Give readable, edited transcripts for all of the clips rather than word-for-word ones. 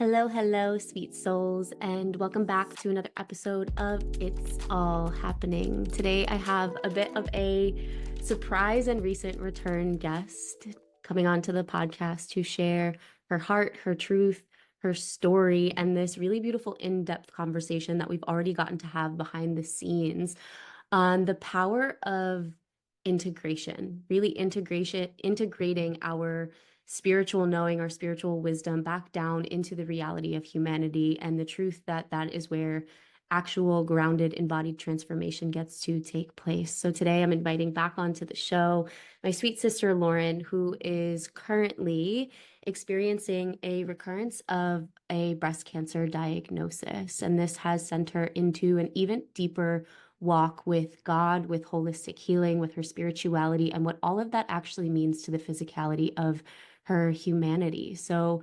Hello, hello, sweet souls, and welcome back to another episode of It's All Happening. Today, I have a bit of a surprise and recent return guest coming onto the podcast to share her heart, her truth, her story, and this really beautiful in-depth conversation that we've already gotten to have behind the scenes on the power of integration, really integrating our spiritual knowing, our spiritual wisdom back down into the reality of humanity and the truth that that is where actual grounded embodied transformation gets to take place. So today I'm inviting back onto the show my sweet sister Lauren, who is currently experiencing a recurrence of a breast cancer diagnosis. And this has sent her into an even deeper walk with God, with holistic healing, with her spirituality, and what all of that actually means to the physicality of her humanity. So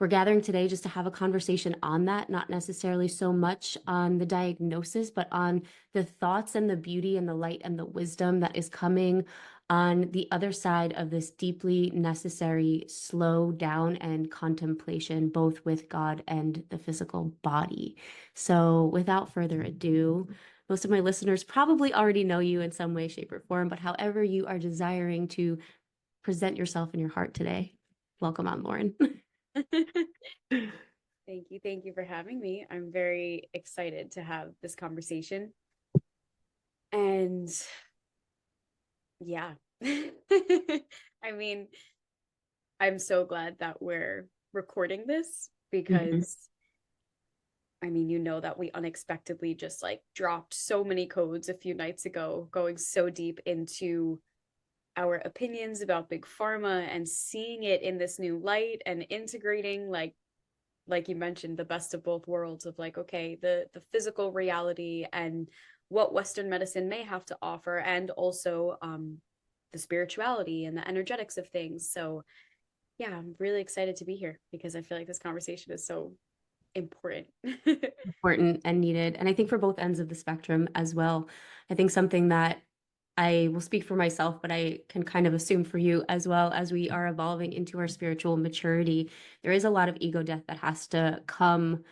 we're gathering today just to have a conversation on that, not necessarily so much on the diagnosis, but on the thoughts and the beauty and the light and the wisdom that is coming on the other side of this deeply necessary slow down and contemplation, both with God and the physical body. So without further ado, most of my listeners probably already know you in some way, shape, or form, but however you are desiring to present yourself in your heart today, welcome on, Lauren. Thank you. Thank you for having me. I'm very excited to have this conversation. And yeah, I mean, I'm so glad that we're recording this Mhm. because I mean, you know that we unexpectedly just like dropped so many codes a few nights ago, going so deep into our opinions about big pharma and seeing it in this new light and integrating like you mentioned, the best of both worlds of like, okay, the physical reality and what Western medicine may have to offer, and also the spirituality and the energetics of things. So yeah, I'm really excited to be here because I feel like this conversation is so important. Important and needed. And I think for both ends of the spectrum as well. I think something that I will speak for myself, but I can kind of assume for you as well as we are evolving into our spiritual maturity, there is a lot of ego death that has to come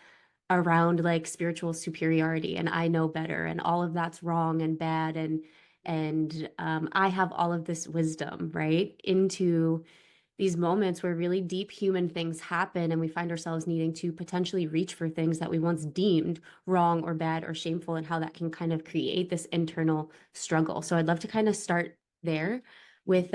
around like spiritual superiority and I know better and all of that's wrong and bad and I have all of this wisdom, right? Into these moments where really deep human things happen and we find ourselves needing to potentially reach for things that we once deemed wrong or bad or shameful and how that can kind of create this internal struggle. So I'd love to kind of start there with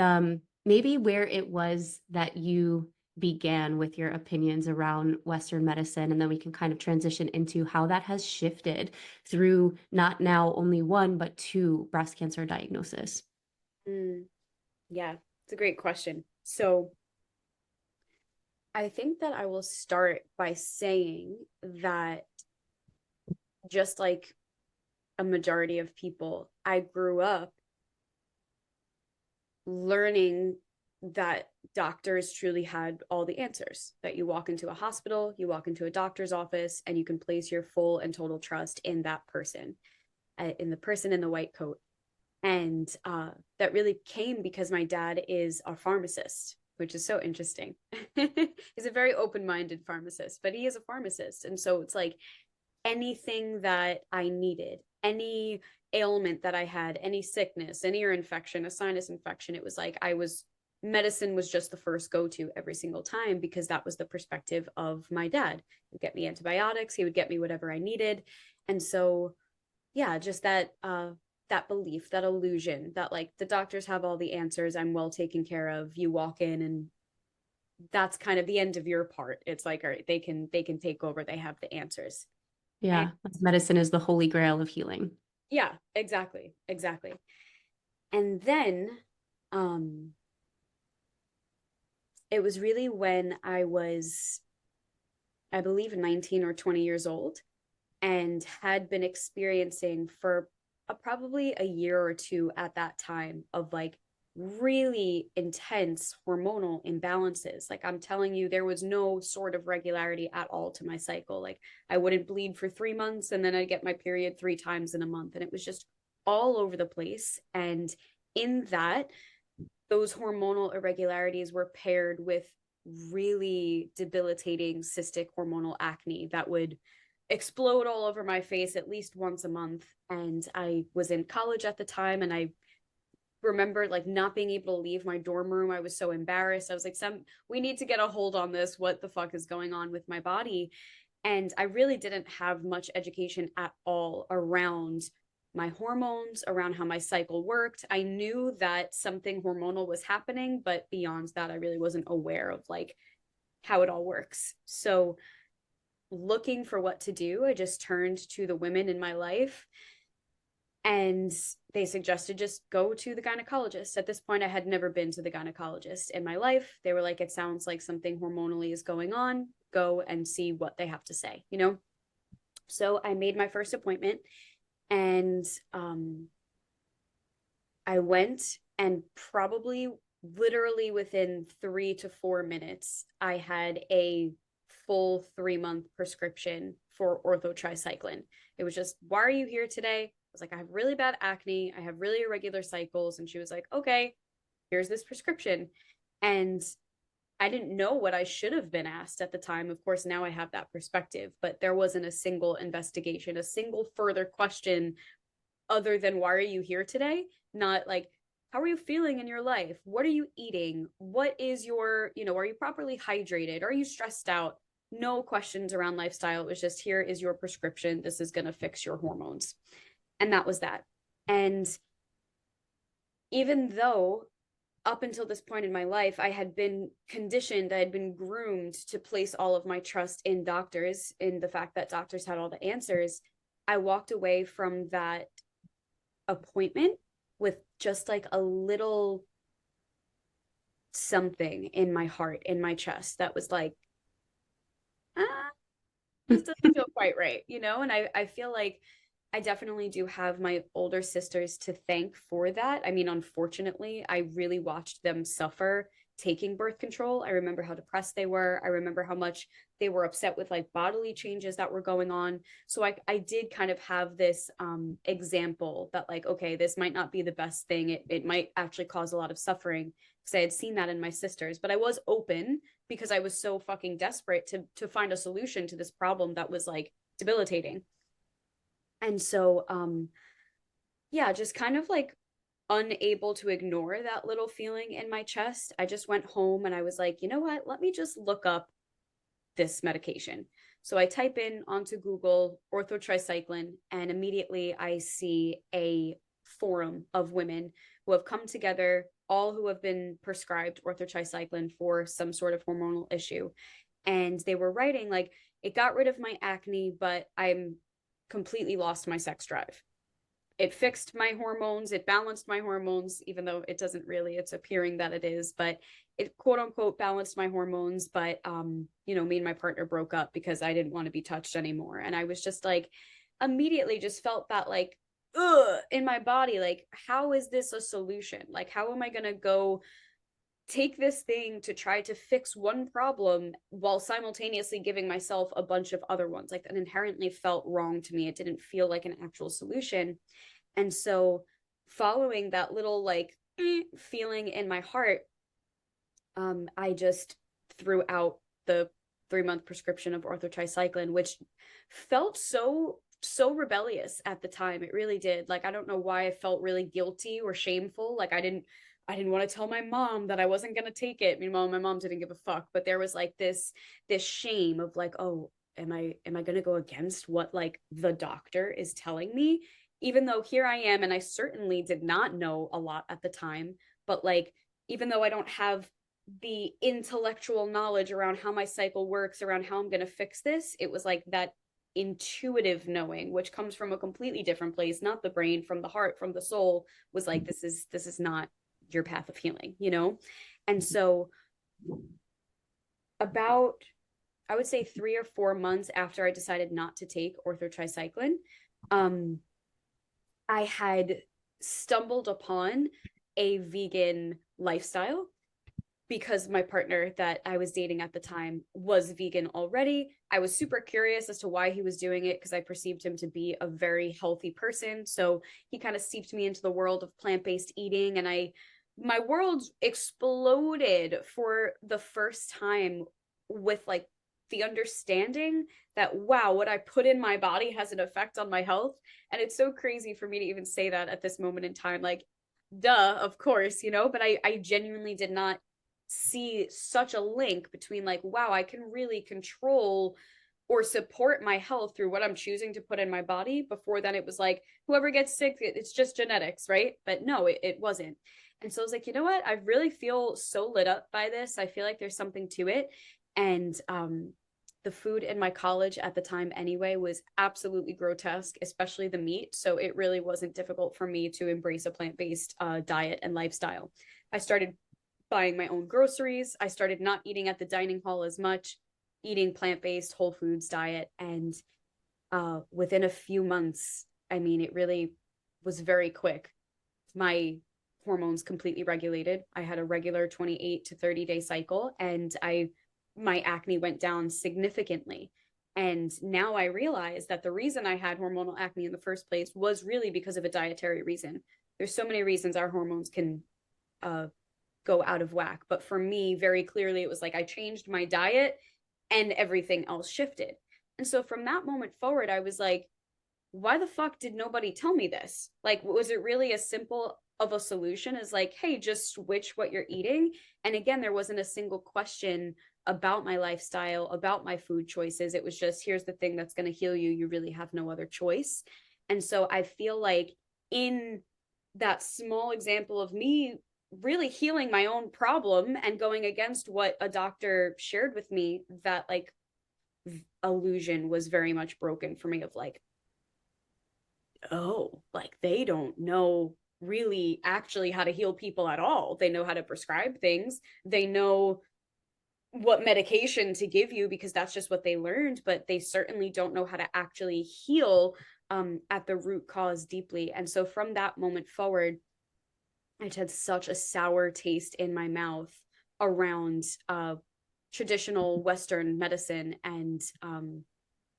maybe where it was that you began with your opinions around Western medicine, and then we can kind of transition into how that has shifted through not now only one, but two breast cancer diagnosis. Mm, yeah, it's a great question. So I think that I will start by saying that just like a majority of people, I grew up learning that doctors truly had all the answers, that you walk into a hospital, you walk into a doctor's office, and you can place your full and total trust in that person, in the person in the white coat. And that really came because my dad is a pharmacist, which is so interesting. He's a very open minded pharmacist, but he is a pharmacist. And so it's like anything that I needed, any ailment that I had, any sickness, any ear infection, a sinus infection, it was like medicine was just the first go to every single time because that was the perspective of my dad. He would get me antibiotics, he would get me whatever I needed. And so, yeah, just that belief, that illusion that like the doctors have all the answers, I'm well taken care of. You walk in and that's kind of the end of your part. It's like, all right, they can take over, they have the answers. And Yeah, medicine is the holy grail of healing. yeah, exactly, exactly. And then um it was really when I was, I believe, 19 or 20 years old and had been experiencing for probably a year or two at that time of like really intense hormonal imbalances. Like I'm telling you, there was no sort of regularity at all to my cycle. Like I wouldn't bleed for 3 months and then I'd get my period 3 times in a month. And it was just all over the place. And in that, those hormonal irregularities were paired with really debilitating cystic hormonal acne that would explode all over my face at least once a month. And I was in college at the time, and I remember like not being able to leave my dorm room. I was so embarrassed. I was like, we need to get a hold on this. What the fuck is going on with my body? And I really didn't have much education at all around my hormones, around how my cycle worked. I knew that something hormonal was happening, but beyond that, I really wasn't aware of like how it all works. So, looking for what to do, I just turned to the women in my life, and they suggested just go to the gynecologist. At this point, I had never been to the gynecologist in my life. They were like, it sounds like something hormonally is going on. Go and see what they have to say, you know? So I made my first appointment, and I went, and probably literally within 3 to 4 minutes, I had a full 3 month prescription for orthotricycline. It was just, why are you here today? I was like, I have really bad acne. I have really irregular cycles. And she was like, okay, here's this prescription. And I didn't know what I should have been asked at the time. Of course, now I have that perspective, but there wasn't a single investigation, a single further question other than why are you here today? Not like, how are you feeling in your life? What are you eating? What is your, are you properly hydrated? Are you stressed out? No questions around lifestyle. It was just, here is your prescription. This is going to fix your hormones. And that was that. And even though up until this point in my life, I had been conditioned, I had been groomed to place all of my trust in doctors, in the fact that doctors had all the answers, I walked away from that appointment with just like a little something in my heart, in my chest, that was like, ah, this doesn't feel quite right, And I feel like I definitely do have my older sisters to thank for that. I mean, unfortunately, I really watched them suffer taking birth control. I remember how depressed they were. I remember how much they were upset with like bodily changes that were going on. So I did kind of have this example that like, okay, this might not be the best thing. It might actually cause a lot of suffering, because I had seen that in my sisters. But I was open because I was so fucking desperate to find a solution to this problem that was like debilitating. And so, yeah, just kind of like unable to ignore that little feeling in my chest, I just went home and I was like, you know what? Let me just look up this medication. So I type in onto Google orthotricycline, and immediately I see a forum of women who have come together, all who have been prescribed orthotricycline for some sort of hormonal issue. And they were writing like, it got rid of my acne, but I'm completely lost my sex drive. It fixed my hormones, it balanced my hormones, even though it doesn't really, it's appearing that it is, but it quote unquote balanced my hormones. But me and my partner broke up because I didn't want to be touched anymore. And I was just like, immediately just felt that like, ugh, in my body, like, how is this a solution? Like, how am I gonna go take this thing to try to fix one problem while simultaneously giving myself a bunch of other ones? Like, that inherently felt wrong to me. It didn't feel like an actual solution. And so, following that little like feeling in my heart, I just threw out the 3 month prescription of orthotricycline, which felt so rebellious at the time. It really did. Like, I don't know why I felt really guilty or shameful. Like, I didn't want to tell my mom that I wasn't going to take it. Meanwhile, my mom didn't give a fuck, but there was like this shame of like, oh, am I going to go against what like the doctor is telling me? Even though here I am, and I certainly did not know a lot at the time, but like, even though I don't have the intellectual knowledge around how my cycle works, around how I'm going to fix this, it was like that intuitive knowing, which comes from a completely different place, not the brain, from the heart, from the soul, was like, this is not your path of healing, And so about, I would say 3 or 4 months after I decided not to take orthotricycline, I had stumbled upon a vegan lifestyle because my partner that I was dating at the time was vegan already. I was super curious as to why he was doing it, because I perceived him to be a very healthy person. So he kind of seeped me into the world of plant-based eating, and I my world exploded for the first time with like the understanding that wow, what I put in my body has an effect on my health. And it's so crazy for me to even say that at this moment in time. Like, duh, of course, you know, but I genuinely did not see such a link between like, wow, I can really control or support my health through what I'm choosing to put in my body. Before then, it was like, whoever gets sick, it's just genetics, right? But no, it wasn't. And so I was like, you know what? I really feel so lit up by this. I feel like there's something to it. And the food in my college at the time anyway was absolutely grotesque, especially the meat. So it really wasn't difficult for me to embrace a plant-based diet and lifestyle. I started buying my own groceries. I started not eating at the dining hall as much, eating plant-based whole foods diet. And within a few months, I mean, it really was very quick. My hormones completely regulated. I had a regular 28 to 30-day cycle, and my acne went down significantly. And now I realize that the reason I had hormonal acne in the first place was really because of a dietary reason. There's so many reasons our hormones can go out of whack. But for me, very clearly, it was like I changed my diet and everything else shifted. And so from that moment forward, I was like, why the fuck did nobody tell me this? Like, was it really as simple of a solution as like, hey, just switch what you're eating? And again, there wasn't a single question about my lifestyle, about my food choices. It was just, here's the thing that's going to heal you. You really have no other choice. And so I feel like in that small example of me really healing my own problem and going against what a doctor shared with me, that like illusion was very much broken for me of like, oh, like they don't know really actually how to heal people at all. They know how to prescribe things. They know what medication to give you because that's just what they learned, but they certainly don't know how to actually heal at the root cause deeply. And so from that moment forward, I had such a sour taste in my mouth around traditional Western medicine. And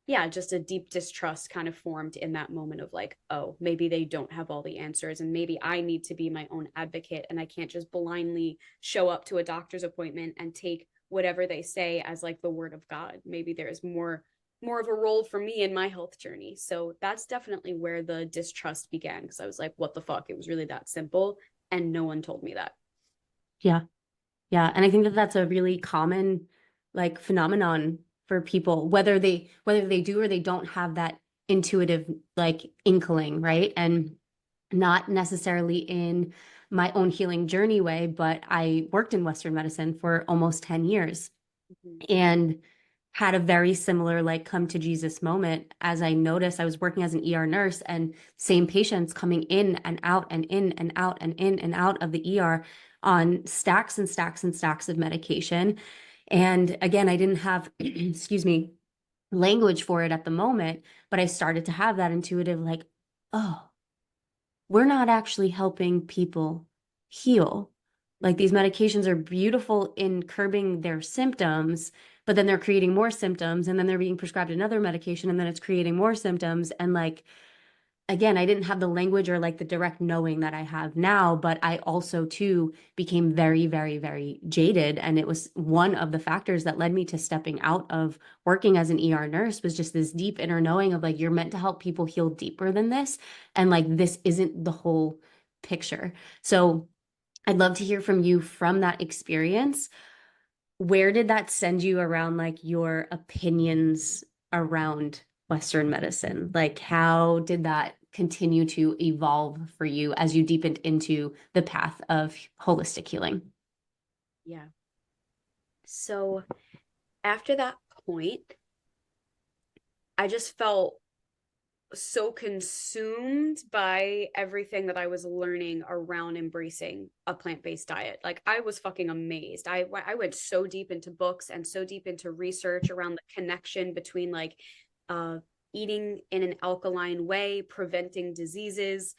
yeah, just a deep distrust kind of formed in that moment of like, oh, maybe they don't have all the answers. And maybe I need to be my own advocate. And I can't just blindly show up to a doctor's appointment and take whatever they say as like the word of God. Maybe there's more of a role for me in my health journey. So that's definitely where the distrust began, because I was like, what the fuck? It was really that simple. And no one told me that. Yeah. Yeah. And I think that that's a really common like phenomenon for people, whether they do or they don't have that intuitive like inkling, right? And not necessarily in my own healing journey way, but I worked in Western medicine for almost 10 years Mm-hmm. and had a very similar like come to Jesus moment as I noticed I was working as an ER nurse and same patients coming in and out and in and out and in and out of the ER on stacks and stacks and stacks of medication. And again, I didn't have, excuse me, language for it at the moment, but I started to have that intuitive like, oh, we're not actually helping people heal. Like these medications are beautiful in curbing their symptoms, but then they're creating more symptoms and then they're being prescribed another medication and then it's creating more symptoms. And like, again, I didn't have the language or like the direct knowing that I have now, but I also too became very, very, very jaded. And it was one of the factors that led me to stepping out of working as an ER nurse was just this deep inner knowing of like, you're meant to help people heal deeper than this. And like, this isn't the whole picture. So I'd love to hear from you from that experience. Where did that send you around like your opinions around Western medicine? Like, how did that continue to evolve for you as you deepened into the path of holistic healing? Yeah. So after that point, I just felt so consumed by everything that I was learning around embracing a plant-based diet. Like I was fucking amazed. I went so deep into books and so deep into research around the connection between like eating in an alkaline way, preventing diseases,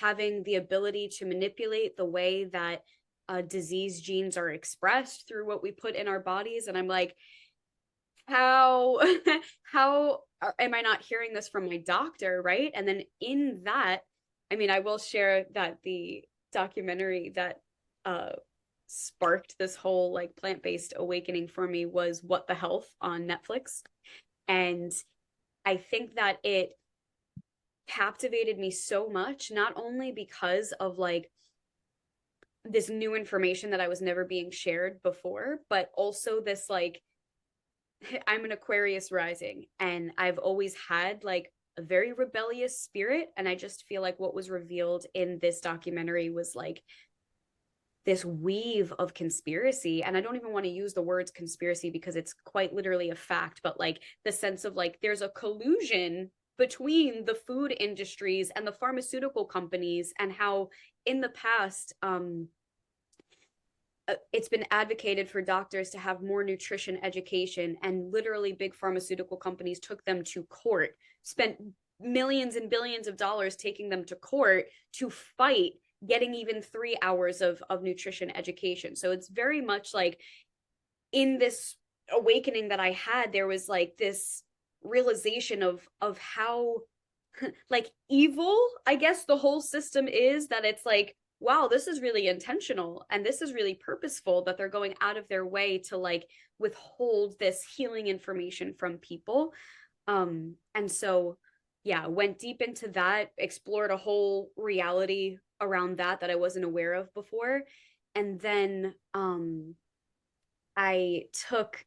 having the ability to manipulate the way that disease genes are expressed through what we put in our bodies. And I'm like, how how am I not hearing this from my doctor, right? And then in that, I mean, I will share that the documentary that uh sparked this whole like plant-based awakening for me was What the Health on Netflix. And I think that it captivated me so much, not only because of like this new information that I was never being shared before, but also this like I'm an Aquarius rising, and I've always had like a very rebellious spirit. And I just feel like what was revealed in this documentary was like this weave of conspiracy. And I don't even want to use the words conspiracy because it's quite literally a fact, but like the sense of like there's a collusion between the food industries and the pharmaceutical companies, and how in the past it's been advocated for doctors to have more nutrition education, and literally big pharmaceutical companies took them to court, spent millions and billions of dollars taking them to court to fight getting even 3 hours of nutrition education. So it's very much like in this awakening that I had, there was like this realization of how like evil, I guess, the whole system is, that it's like, wow, this is really intentional and this is really purposeful, that they're going out of their way to like withhold this healing information from people. And so yeah, went deep into that, explored a whole reality around that I wasn't aware of before. And then I took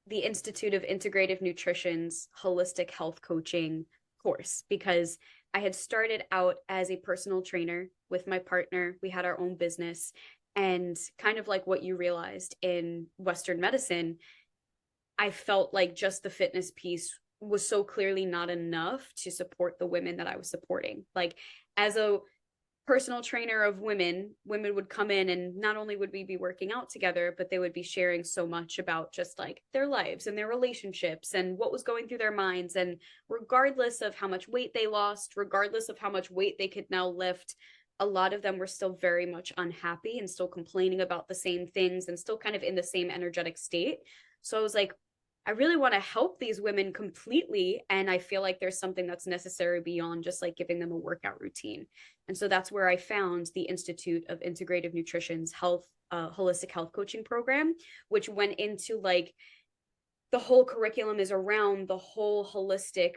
the Institute of Integrative Nutrition's holistic health coaching course, because I had started out as a personal trainer with my partner. We had our own business, and kind of like what you realized in Western medicine, I felt like just the fitness piece was so clearly not enough to support the women that I was supporting. Like, as a personal trainer of women would come in, and not only would we be working out together, but they would be sharing so much about just like their lives and their relationships and what was going through their minds. And regardless of how much weight they lost, regardless of how much weight they could now lift, a lot of them were still very much unhappy and still complaining about the same things and still kind of in the same energetic state. So I was like, I really want to help these women completely. And I feel like there's something that's necessary beyond just like giving them a workout routine. And so that's where I found the Institute of Integrative Nutrition's holistic health coaching program, which went into like the whole curriculum is around the whole holistic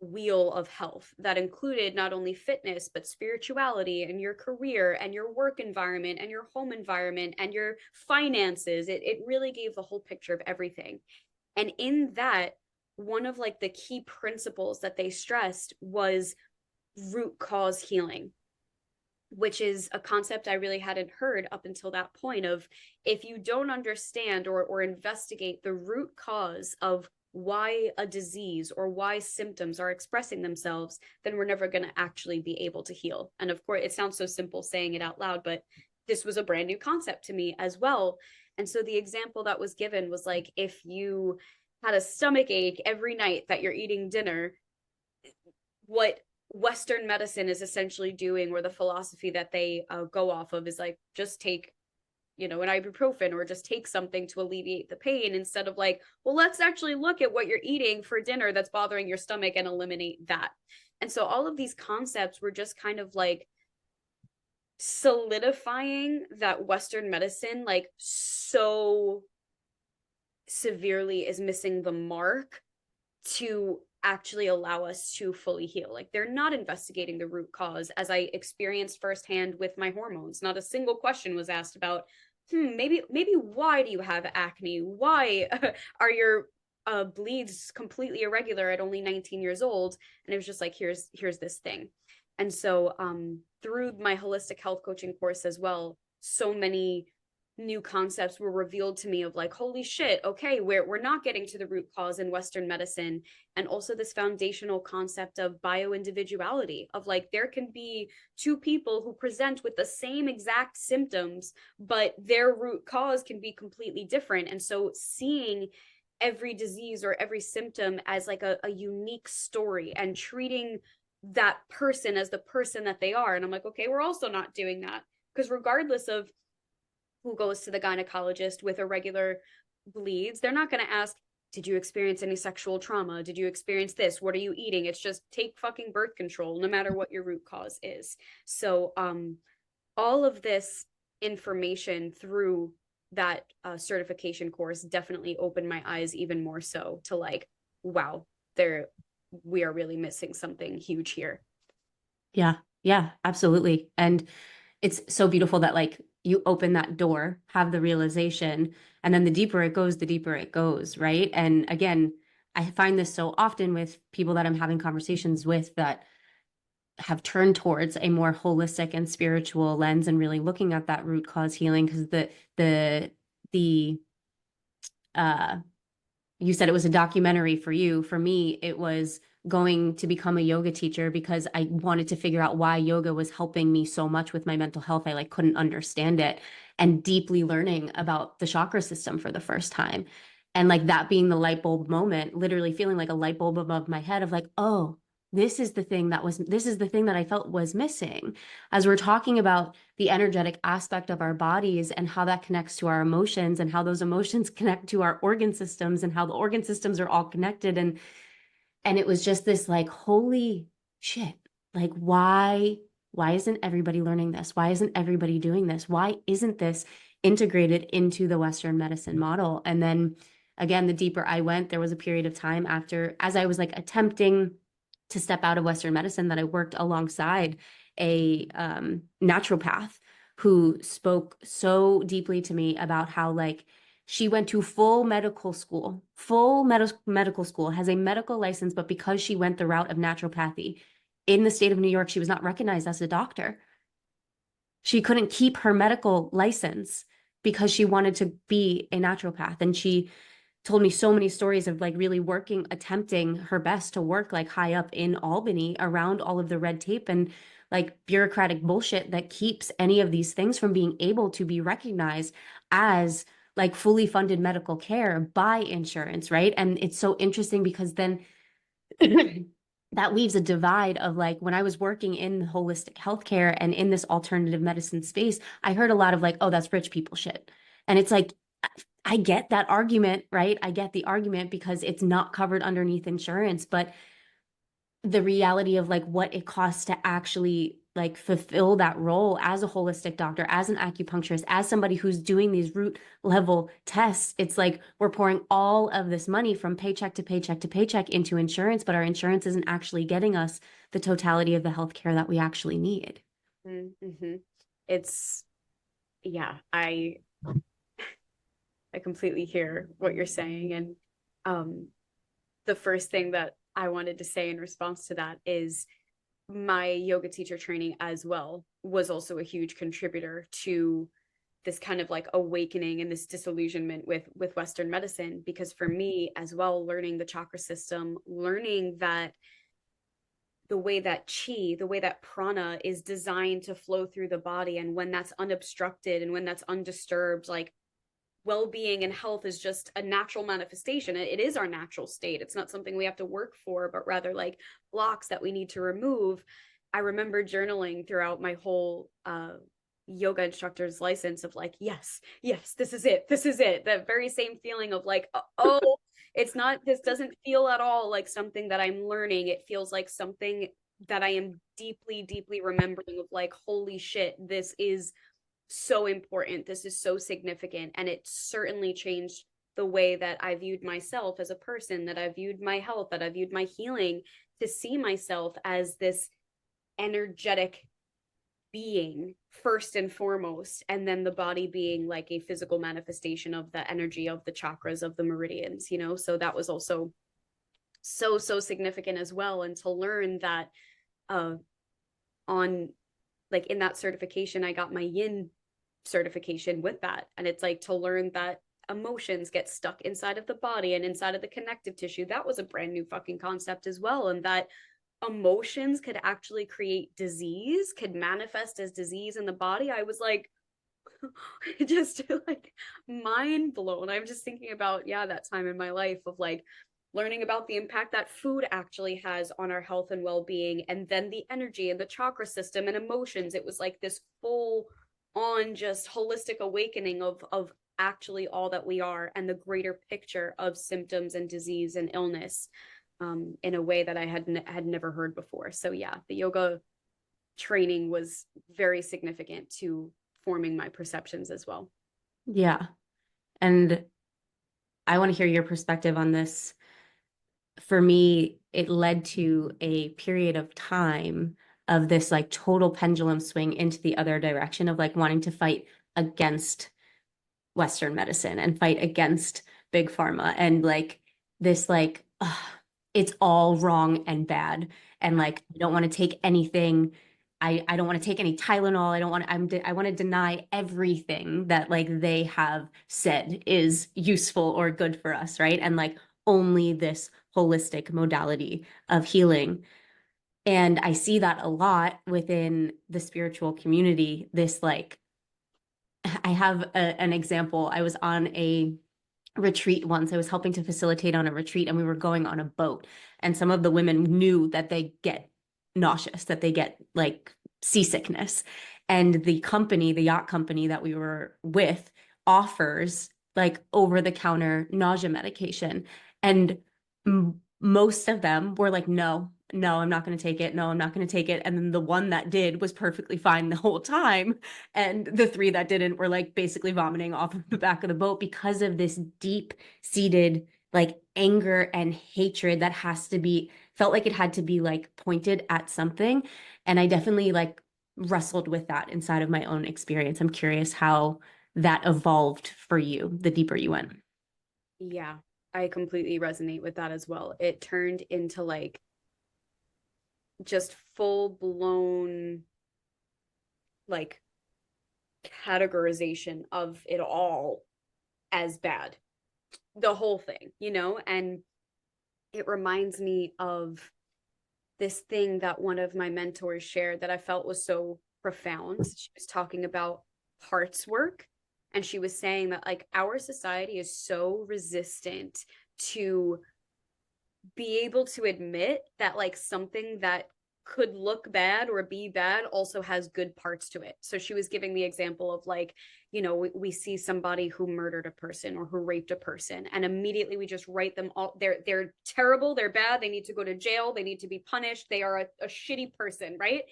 wheel of health that included not only fitness, but spirituality and your career and your work environment and your home environment and your finances. It really gave the whole picture of everything. And in that, one of like the key principles that they stressed was root cause healing, which is a concept I really hadn't heard up until that point of, if you don't understand or investigate the root cause of why a disease or why symptoms are expressing themselves, then we're never going to actually be able to heal. And of course, it sounds so simple saying it out loud, but this was a brand new concept to me as well. And so the example that was given was like, if you had a stomach ache every night that you're eating dinner, what Western medicine is essentially doing, or the philosophy that they go off of, is like, just take, an ibuprofen or just take something to alleviate the pain, instead of like, well, let's actually look at what you're eating for dinner that's bothering your stomach and eliminate that. And so all of these concepts were just kind of like solidifying that Western medicine like so severely is missing the mark to actually allow us to fully heal. Like, they're not investigating the root cause, as I experienced firsthand with my hormones. Not a single question was asked about, maybe why do you have acne? Why are your bleeds completely irregular at only 19 years old? And it was just like, here's this thing. And so through my holistic health coaching course as well, so many new concepts were revealed to me of like, holy shit, okay, we're not getting to the root cause in Western medicine. And also this foundational concept of bioindividuality, of like, there can be two people who present with the same exact symptoms, but their root cause can be completely different. And so seeing every disease or every symptom as like a unique story, and treating that person as the person that they are. And I'm like, okay, we're also not doing that, because regardless of who goes to the gynecologist with irregular bleeds, they're not going to ask, did you experience any sexual trauma? Did you experience this? What are you eating? It's just take fucking birth control, no matter what your root cause is. So all of this information through that certification course definitely opened my eyes even more so to like, wow, we are really missing something huge here. Yeah. Yeah, absolutely. And it's so beautiful that like you open that door, have the realization, and then the deeper it goes, the deeper it goes, right? And again, I find this so often with people that I'm having conversations with that have turned towards a more holistic and spiritual lens and really looking at that root cause healing because the uh you said it was a documentary for you. For me, it was going to become a yoga teacher because I wanted to figure out why yoga was helping me so much with my mental health. I like couldn't understand it, and deeply learning about the chakra system for the first time. And like that being the light bulb moment, literally feeling like a light bulb above my head of like, oh, this is the thing that I felt was missing. As we're talking about the energetic aspect of our bodies and how that connects to our emotions and how those emotions connect to our organ systems and how the organ systems are all connected. And it was just this like, holy shit, like why isn't everybody learning this? Why isn't everybody doing this? Why isn't this integrated into the Western medicine model? And then again, the deeper I went, there was a period of time after, as I was like attempting to step out of Western medicine, that I worked alongside a naturopath who spoke so deeply to me about how like she went to medical school, has a medical license, but because she went the route of naturopathy in the state of New York, she was not recognized as a doctor. She couldn't keep her medical license because she wanted to be a naturopath. And she told me so many stories of like really working, attempting her best to work like high up in Albany around all of the red tape and like bureaucratic bullshit that keeps any of these things from being able to be recognized as like fully funded medical care by insurance, right? And it's so interesting because then that leaves a divide of like when I was working in holistic healthcare and in this alternative medicine space, I heard a lot of like, oh, that's rich people shit. And it's like, I get that argument, right? I get the argument because it's not covered underneath insurance, but the reality of like what it costs to actually like fulfill that role as a holistic doctor, as an acupuncturist, as somebody who's doing these root level tests, it's like we're pouring all of this money from paycheck to paycheck to paycheck into insurance, but our insurance isn't actually getting us the totality of the healthcare that we actually need. Mm-hmm. It's yeah, I completely hear what you're saying. And um, the first thing that I wanted to say in response to that is my yoga teacher training as well was also a huge contributor to this kind of like awakening and this disillusionment with Western medicine. Because for me as well, learning the chakra system, learning that the way that chi, the way that prana is designed to flow through the body, and when that's unobstructed and when that's undisturbed, like well-being and health is just a natural manifestation. It is our natural state. It's not something we have to work for, but rather like blocks that we need to remove. I remember journaling throughout my whole yoga instructor's license of like, yes, this is it. That very same feeling of like, oh, it's not, this doesn't feel at all like something that I'm learning. It feels like something that I am deeply, deeply remembering of like, holy shit, this is so important. This is so significant. And it certainly changed the way that I viewed myself as a person, that I viewed my health, that I viewed my healing, to see myself as this energetic being first and foremost, and then the body being like a physical manifestation of the energy of the chakras, of the meridians, you know. So that was also so significant as well. And to learn that on like in that certification, I got my yin certification with that. And it's like to learn that emotions get stuck inside of the body and inside of the connective tissue. That was a brand new fucking concept as well. And that emotions could actually create disease, could manifest as disease in the body. I was like, just like mind blown. I'm just thinking about, yeah, that time in my life of like learning about the impact that food actually has on our health and well-being, and then the energy and the chakra system and emotions. It was like this full on just holistic awakening of actually all that we are, and the greater picture of symptoms and disease and illness in a way that I had never heard before. So yeah, the yoga training was very significant to forming my perceptions as well. Yeah. And I want to hear your perspective on this. For me, it led to a period of time of this like total pendulum swing into the other direction of like wanting to fight against Western medicine and fight against big pharma and like this like it's all wrong and bad and Yeah. like I don't want to take anything. I don't want to take any Tylenol. I want to deny everything that like they have said is useful or good for us, right? And like only this holistic modality of healing. And I see that a lot within the spiritual community. This like I have an example. I was on a retreat once. I was helping to facilitate on a retreat and we were going on a boat. And some of the women knew that they get nauseous, that they get like seasickness. And the company, the yacht company that we were with, offers like over the counter nausea medication. And most of them were like, no, I'm not going to take it. No, I'm not going to take it. And then the one that did was perfectly fine the whole time. And the three that didn't were like basically vomiting off of the back of the boat because of this deep seated like anger and hatred that has to be felt like it had to be like pointed at something. And I definitely like wrestled with that inside of my own experience. I'm curious how that evolved for you the deeper you went. Yeah, I completely resonate with that as well. It turned into like just full blown like categorization of it all as bad, the whole thing, you know? And it reminds me of this thing that one of my mentors shared that I felt was so profound. She was talking about heart's work. And she was saying that, like, our society is so resistant to be able to admit that, like, something that could look bad or be bad also has good parts to it. So she was giving the example of like, you know, we see somebody who murdered a person or who raped a person and immediately we just write them all they're terrible, they're bad, they need to go to jail, they need to be punished, they are a shitty person, right?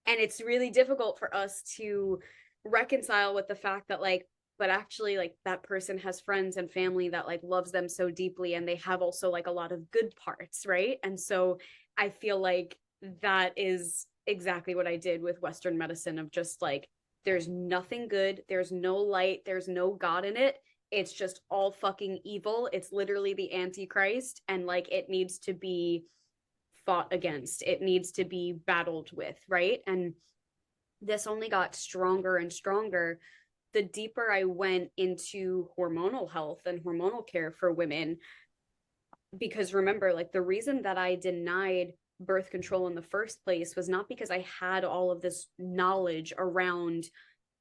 And it's really difficult for us to reconcile with the fact that like but actually like that person has friends and family that like loves them so deeply and they have also like a lot of good parts, right? And so I feel like that is exactly what I did with Western medicine of just like there's nothing good, there's no light, there's no God in it, it's just all fucking evil, it's literally the antichrist and like it needs to be fought against, it needs to be battled with, right? And this only got stronger and stronger the deeper I went into hormonal health and hormonal care for women. Because remember, like the reason that I denied birth control in the first place was not because I had all of this knowledge around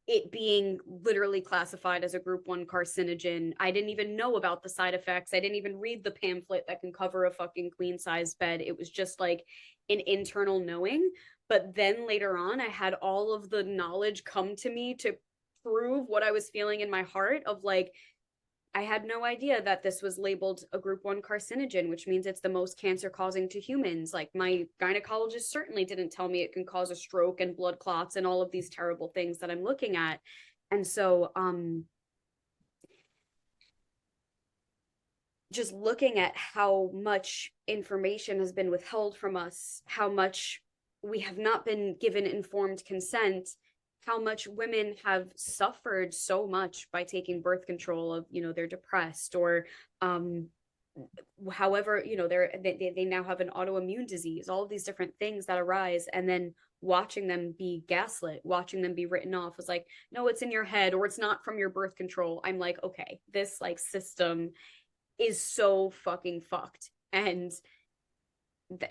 it being literally classified as a group 1 carcinogen. I didn't even know about the side effects. I didn't even read the pamphlet that can cover a fucking queen size bed. It was just like an internal knowing. But then later on, I had all of the knowledge come to me to prove what I was feeling in my heart of like, I had no idea that this was labeled a group 1 carcinogen, which means it's the most cancer causing to humans. Like my gynecologist certainly didn't tell me it can cause a stroke and blood clots and all of these terrible things that I'm looking at. And so just looking at how much information has been withheld from us, how much we have not been given informed consent, how much women have suffered so much by taking birth control of, you know, they're depressed or however, you know, they now have an autoimmune disease, all of these different things that arise, and then watching them be gaslit, watching them be written off as like, no, it's in your head or it's not from your birth control. I'm like, okay, this like system is so fucking fucked. And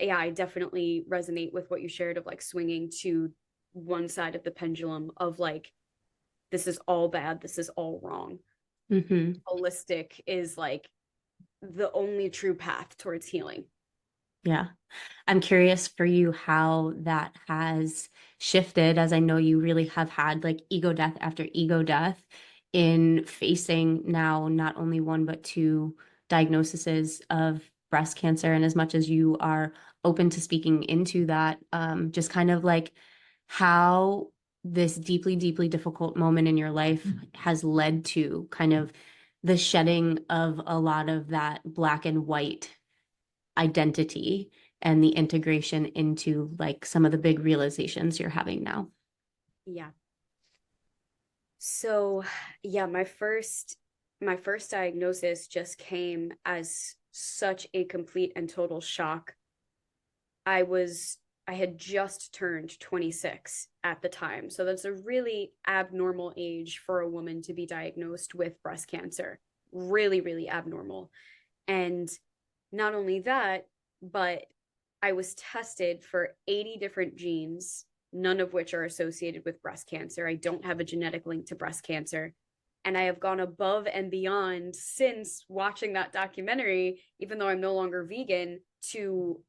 yeah, I definitely resonate with what you shared of like swinging to one side of the pendulum of like, this is all bad, this is all wrong. Mm-hmm. Holistic is like the only true path towards healing. Yeah. I'm curious for you how that has shifted, as I know you really have had like ego death after ego death in facing now not only one but two diagnoses of breast cancer. And as much as you are open to speaking into that, just kind of like how. this deeply, deeply difficult moment in your life has led to kind of the shedding of a lot of that black and white identity and the integration into like some of the big realizations you're having now? Yeah. So, yeah, my first diagnosis just came as such a complete and total shock. I had just turned 26 at the time. So that's a really abnormal age for a woman to be diagnosed with breast cancer. Really, really abnormal. And not only that, but I was tested for 80 different genes, none of which are associated with breast cancer. I don't have a genetic link to breast cancer. And I have gone above and beyond since watching that documentary, even though I'm no longer vegan, to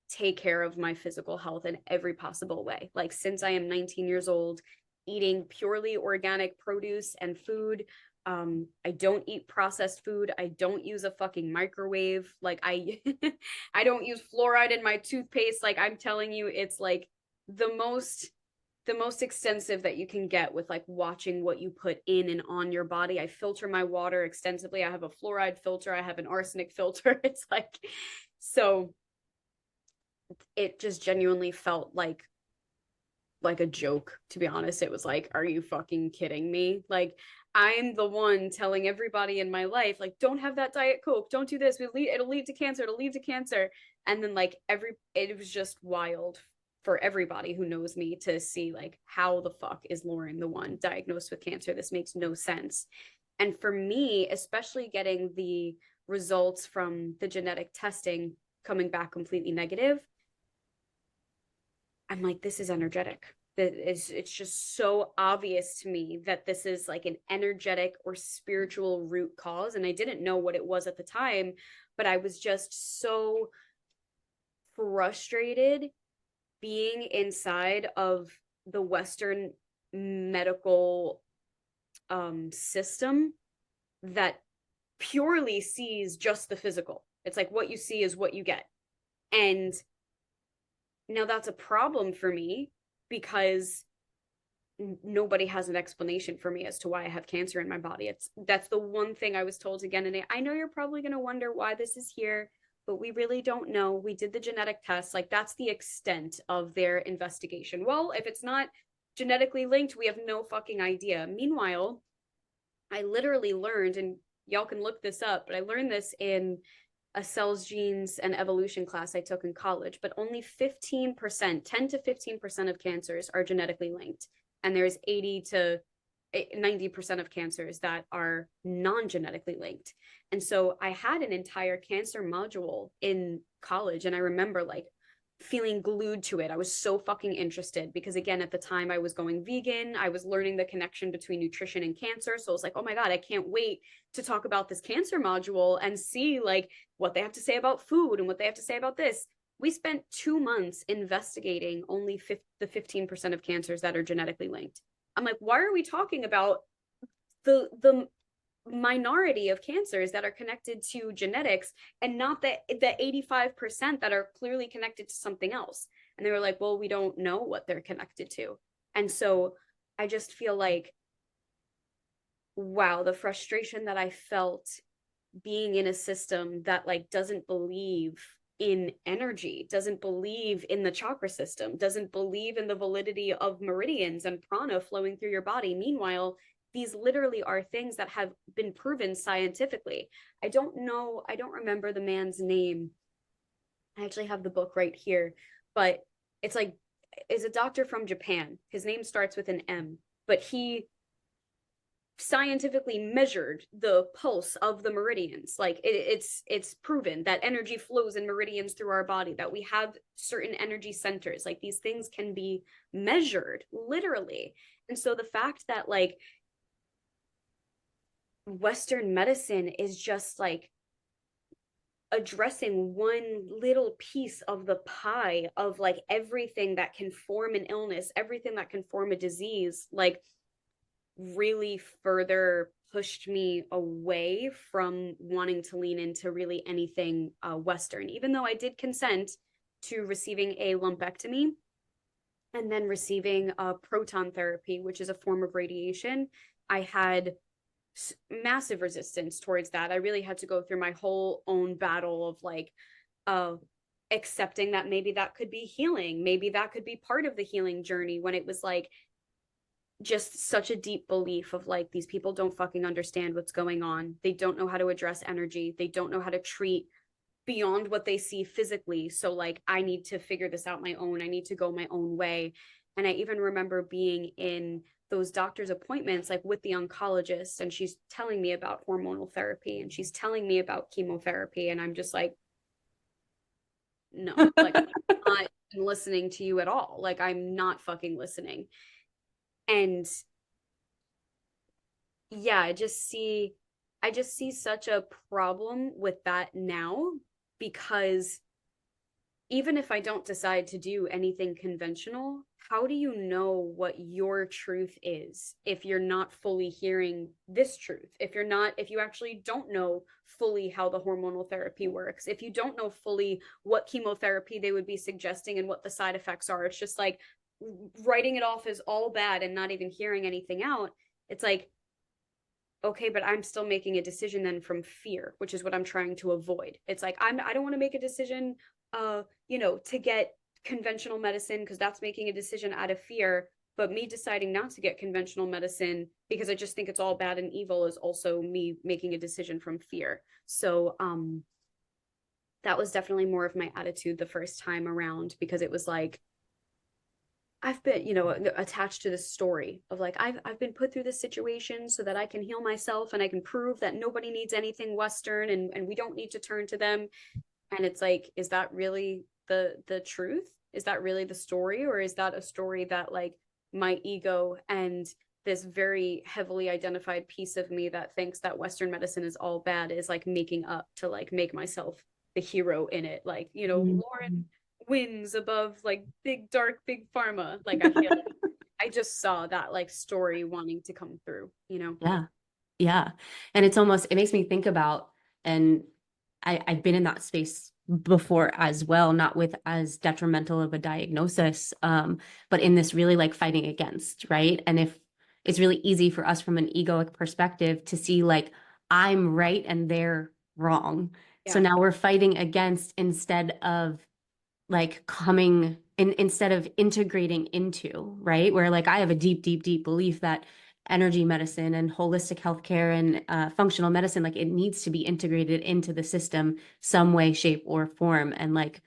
take care of my physical health in every possible way. Like, since I am 19 years old, eating purely organic produce and food. I don't eat processed food. I don't use a fucking microwave. Like, I I don't use fluoride in my toothpaste. Like, I'm telling you, it's like the most extensive that you can get with like watching what you put in and on your body. I filter my water extensively. I have a fluoride filter. I have an arsenic filter. It's like, so it just genuinely felt like a joke, to be honest. It was like, are you fucking kidding me? Like, I'm the one telling everybody in my life, like, don't have that Diet Coke, don't do this, it'll lead to cancer, it'll lead to cancer. And then like it was just wild for everybody who knows me to see like, how the fuck is Lauren the one diagnosed with cancer? This makes no sense. And for me, especially getting the results from the genetic testing coming back completely negative, I'm like, this is energetic. It's just so obvious to me that this is like an energetic or spiritual root cause. And I didn't know what it was at the time, but I was just so frustrated being inside of the Western medical system that purely sees just the physical. It's like, what you see is what you get. And now that's a problem for me because nobody has an explanation for me as to why I have cancer in my body. That's the one thing I was told again and again. I know you're probably going to wonder why this is here, but we really don't know. We did the genetic test. Like, that's the extent of their investigation. Well, if it's not genetically linked, we have no fucking idea. Meanwhile, I literally learned, and y'all can look this up, but I learned this in a cells, genes, and evolution class I took in college, but only 15%, 10 to 15% of cancers are genetically linked. And there's 80 to 90% of cancers that are non-genetically linked. And so I had an entire cancer module in college. And I remember like feeling glued to it. I was so fucking interested because, again, at the time I was going vegan. I was learning the connection between nutrition and cancer. So I was like, oh my God, I can't wait to talk about this cancer module and see like what they have to say about food and what they have to say about this. We spent 2 months investigating only the 15% of cancers that are genetically linked. I'm like, why are we talking about the minority of cancers that are connected to genetics and not the 85% that are clearly connected to something else? And they were like, well, we don't know what they're connected to. And so I just feel like, wow, the frustration that I felt being in a system that like doesn't believe in energy, doesn't believe in the chakra system, doesn't believe in the validity of meridians and prana flowing through your body. Meanwhile, these literally are things that have been proven scientifically. I don't know, I don't remember the man's name. I actually have the book right here, but it's like, is a doctor from Japan. His name starts with an M, but he scientifically measured the pulse of the meridians. Like, it's proven that energy flows in meridians through our body, that we have certain energy centers. Like, these things can be measured literally. And so the fact that like Western medicine is just like addressing one little piece of the pie of like everything that can form an illness, everything that can form a disease, like really further pushed me away from wanting to lean into really anything Western, even though I did consent to receiving a lumpectomy. and then receiving proton therapy, which is a form of radiation. I had massive resistance towards that. I really had to go through my whole own battle of like uh accepting that maybe that could be healing, maybe that could be part of the healing journey, when it was like just such a deep belief of like, these people don't fucking understand what's going on. They don't know how to address energy. They don't know how to treat beyond what they see physically. So like, I need to figure this out my own. I need to go my own way. And I even remember being in those doctor's appointments, like with the oncologist, and she's telling me about hormonal therapy and she's telling me about chemotherapy. And I'm just like, no, like, I'm not listening to you at all. Like, I'm not fucking listening. And yeah, I just see such a problem with that now, because even if I don't decide to do anything conventional, how do you know what your truth is if you're not fully hearing this truth? If you actually don't know fully how the hormonal therapy works, if you don't know fully what chemotherapy they would be suggesting and what the side effects are, it's just like writing it off as all bad and not even hearing anything out. It's like, okay, but I'm still making a decision then from fear, which is what I'm trying to avoid. It's like, I don't want to make a decision to get conventional medicine because that's making a decision out of fear, but me deciding not to get conventional medicine because I just think it's all bad and evil is also me making a decision from fear. So that was definitely more of my attitude the first time around, because it was like, I've been, attached to this story of like, I've been put through this situation so that I can heal myself and I can prove that nobody needs anything Western, and we don't need to turn to them. And it's like, is that really the truth? Is that really the story? Or is that a story that like my ego and this very heavily identified piece of me that thinks that Western medicine is all bad is like making up to like make myself the hero in it? Like, Lauren wins above like big pharma. Like, I feel like I just saw that like story wanting to come through. Yeah. Yeah. And it makes me think about, and I've been in that space before as well, not with as detrimental of a diagnosis, but in this really like fighting against, right? And if it's really easy for us from an egoic perspective to see like, I'm right and they're wrong. So Yeah. now we're fighting against instead of like coming in, instead of integrating into, right? Where like I have a deep belief that energy medicine and holistic healthcare and functional medicine, like it needs to be integrated into the system some way, shape, or form. And like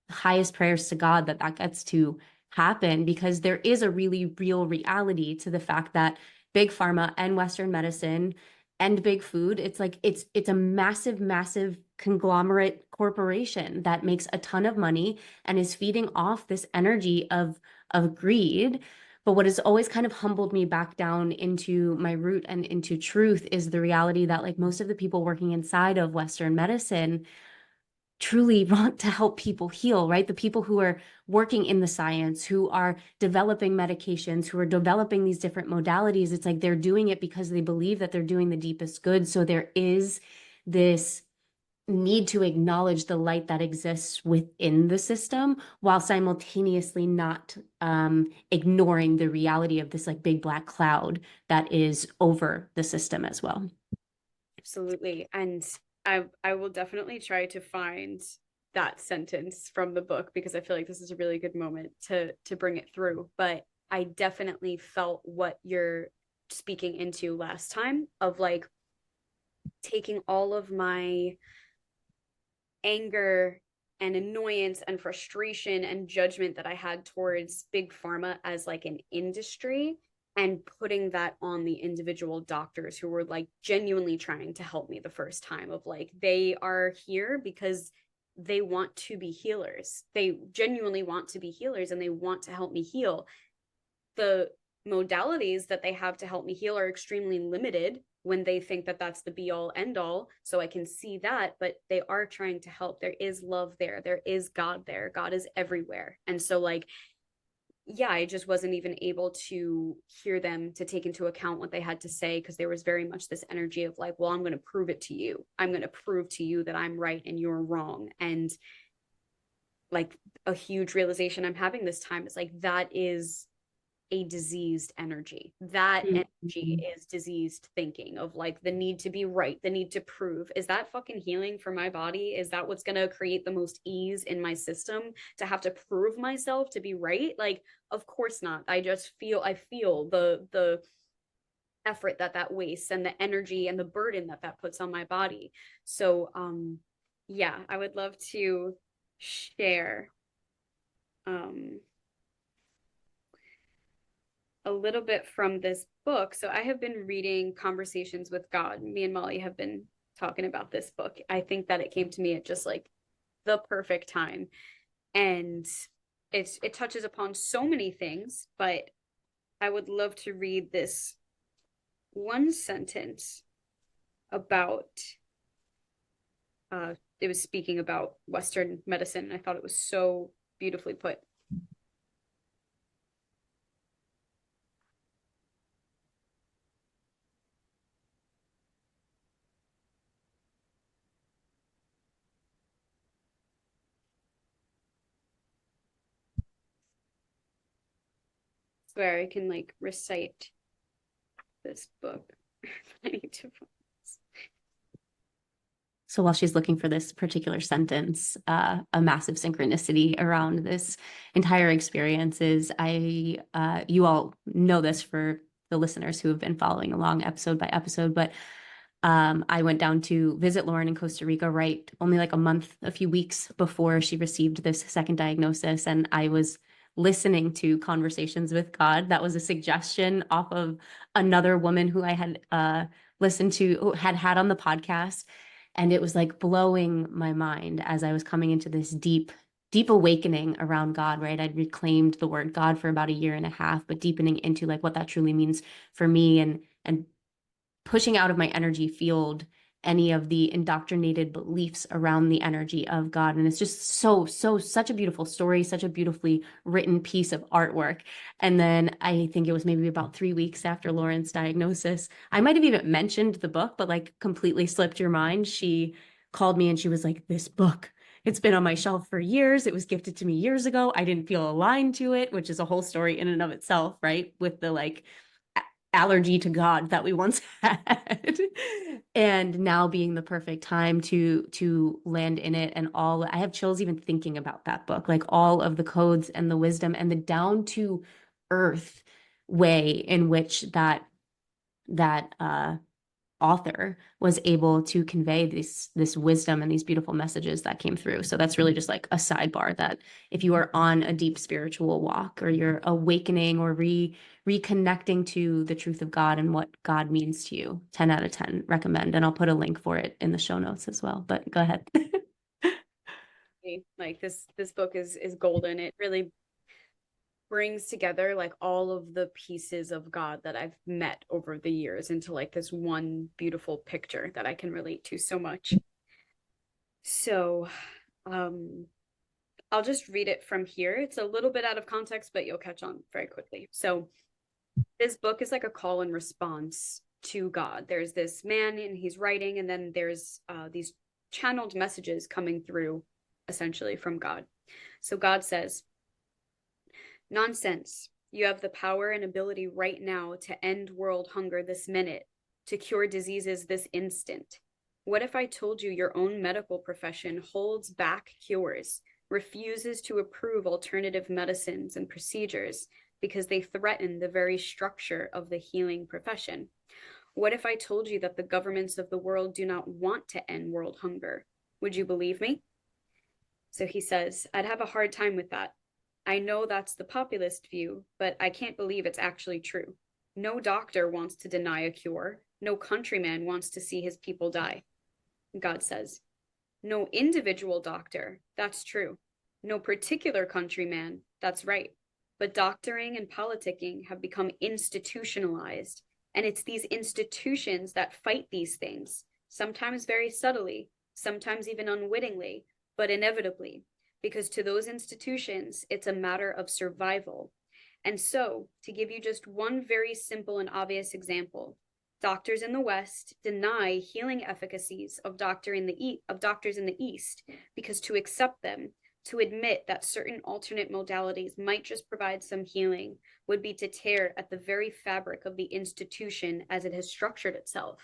highest prayers to God that that gets to happen, because there is a really real reality to the fact that big pharma and Western medicine and big food, it's like it's a massive conglomerate corporation that makes a ton of money and is feeding off this energy of greed. But what has always kind of humbled me back down into my root and into truth is the reality that like most of the people working inside of Western medicine truly want to help people heal, right? The people who are working in the science, who are developing medications, who are developing these different modalities, it's like they're doing it because they believe that they're doing the deepest good. So there is this need to acknowledge the light that exists within the system while simultaneously not ignoring the reality of this like big black cloud that is over the system as well. Absolutely. And I will definitely try to find that sentence from the book, because I feel like this is a really good moment to bring it through. But I definitely felt what you're speaking into last time, of like taking all of my anger and annoyance and frustration and judgment that I had towards big pharma as like an industry, and putting that on the individual doctors who were like genuinely trying to help me the first time, of like, they are here because they want to be healers. They genuinely want to be healers and they want to help me heal. The modalities that they have to help me heal are extremely limited when they think that that's the be all end all. So I can see that, but they are trying to help. There is love there. There is God there. God is everywhere. And so like, yeah, I just wasn't even able to hear them, to take into account what they had to say, because there was very much this energy of like, well, I'm going to prove it to you. I'm going to prove to you that I'm right and you're wrong. And like a huge realization I'm having this time is like that is a diseased energy. That energy Mhm. is diseased thinking of like the need to be right, the need to prove. Is that fucking healing for my body? Is that what's going to create the most ease in my system, to have to prove myself to be right? Like, of course not. I feel the effort that wastes, and the energy and the burden that puts on my body. So yeah, I would love to share um a little bit from this book. So I have been reading Conversations with God. Me and Molly have been talking about this book. I think that it came to me at just like the perfect time. And it touches upon so many things, but I would love to read this one sentence about it was speaking about Western medicine, and I thought it was so beautifully put. Swear I can like recite this book. I need to. So while she's looking for this particular sentence, a massive synchronicity around this entire experience is you all know this for the listeners who have been following along episode by episode, but I went down to visit Lauren in Costa Rica, right? Only like a few weeks before she received this second diagnosis. And I was listening to Conversations with God. That was a suggestion off of another woman who I had listened to, had on the podcast. And it was like blowing my mind as I was coming into this deep awakening around God, right? I'd reclaimed the word God for about a year and a half, but deepening into like what that truly means for me, and pushing out of my energy field any of the indoctrinated beliefs around the energy of God. And it's just such a beautiful story, such a beautifully written piece of artwork. And then I think it was maybe about 3 weeks after Lauren's diagnosis, I might have even mentioned the book, but like completely slipped your mind. She called me and she was like, "This book, it's been on my shelf for years. It was gifted to me years ago. I didn't feel aligned to it," which is a whole story in and of itself, right? With the like allergy to God that we once had. And now being the perfect time to land in it, and all I have chills even thinking about that book, like all of the codes and the wisdom and the down to earth way in which that author was able to convey this wisdom and these beautiful messages that came through. So that's really just like a sidebar, that if you are on a deep spiritual walk, or you're awakening or reconnecting to the truth of God and what God means to you, 10 out of 10 recommend. And I'll put a link for it in the show notes as well. But go ahead. Like this book is golden. It really brings together like all of the pieces of God that I've met over the years into like this one beautiful picture that I can relate to so much. So um I'll just read it from here. It's a little bit out of context, but you'll catch on very quickly. So this book is like a call and response to God. There's this man and he's writing, and then there's these channeled messages coming through essentially from God. So God says, "Nonsense. You have the power and ability right now to end world hunger this minute, to cure diseases this instant. What if I told you your own medical profession holds back cures, refuses to approve alternative medicines and procedures because they threaten the very structure of the healing profession? What if I told you that the governments of the world do not want to end world hunger? Would you believe me?" So he says, "I'd have a hard time with that. I know that's the populist view, but I can't believe it's actually true. No doctor wants to deny a cure. No countryman wants to see his people die." God says, "No individual doctor, that's true. No particular countryman, that's right. But doctoring and politicking have become institutionalized, and it's these institutions that fight these things, sometimes very subtly, sometimes even unwittingly, but inevitably, because to those institutions, it's a matter of survival. And so, to give you just one very simple and obvious example, doctors in the West deny healing efficacies of doctors in the East because to accept them, To admit that certain alternate modalities might just provide some healing would be to tear at the very fabric of the institution as it has structured itself.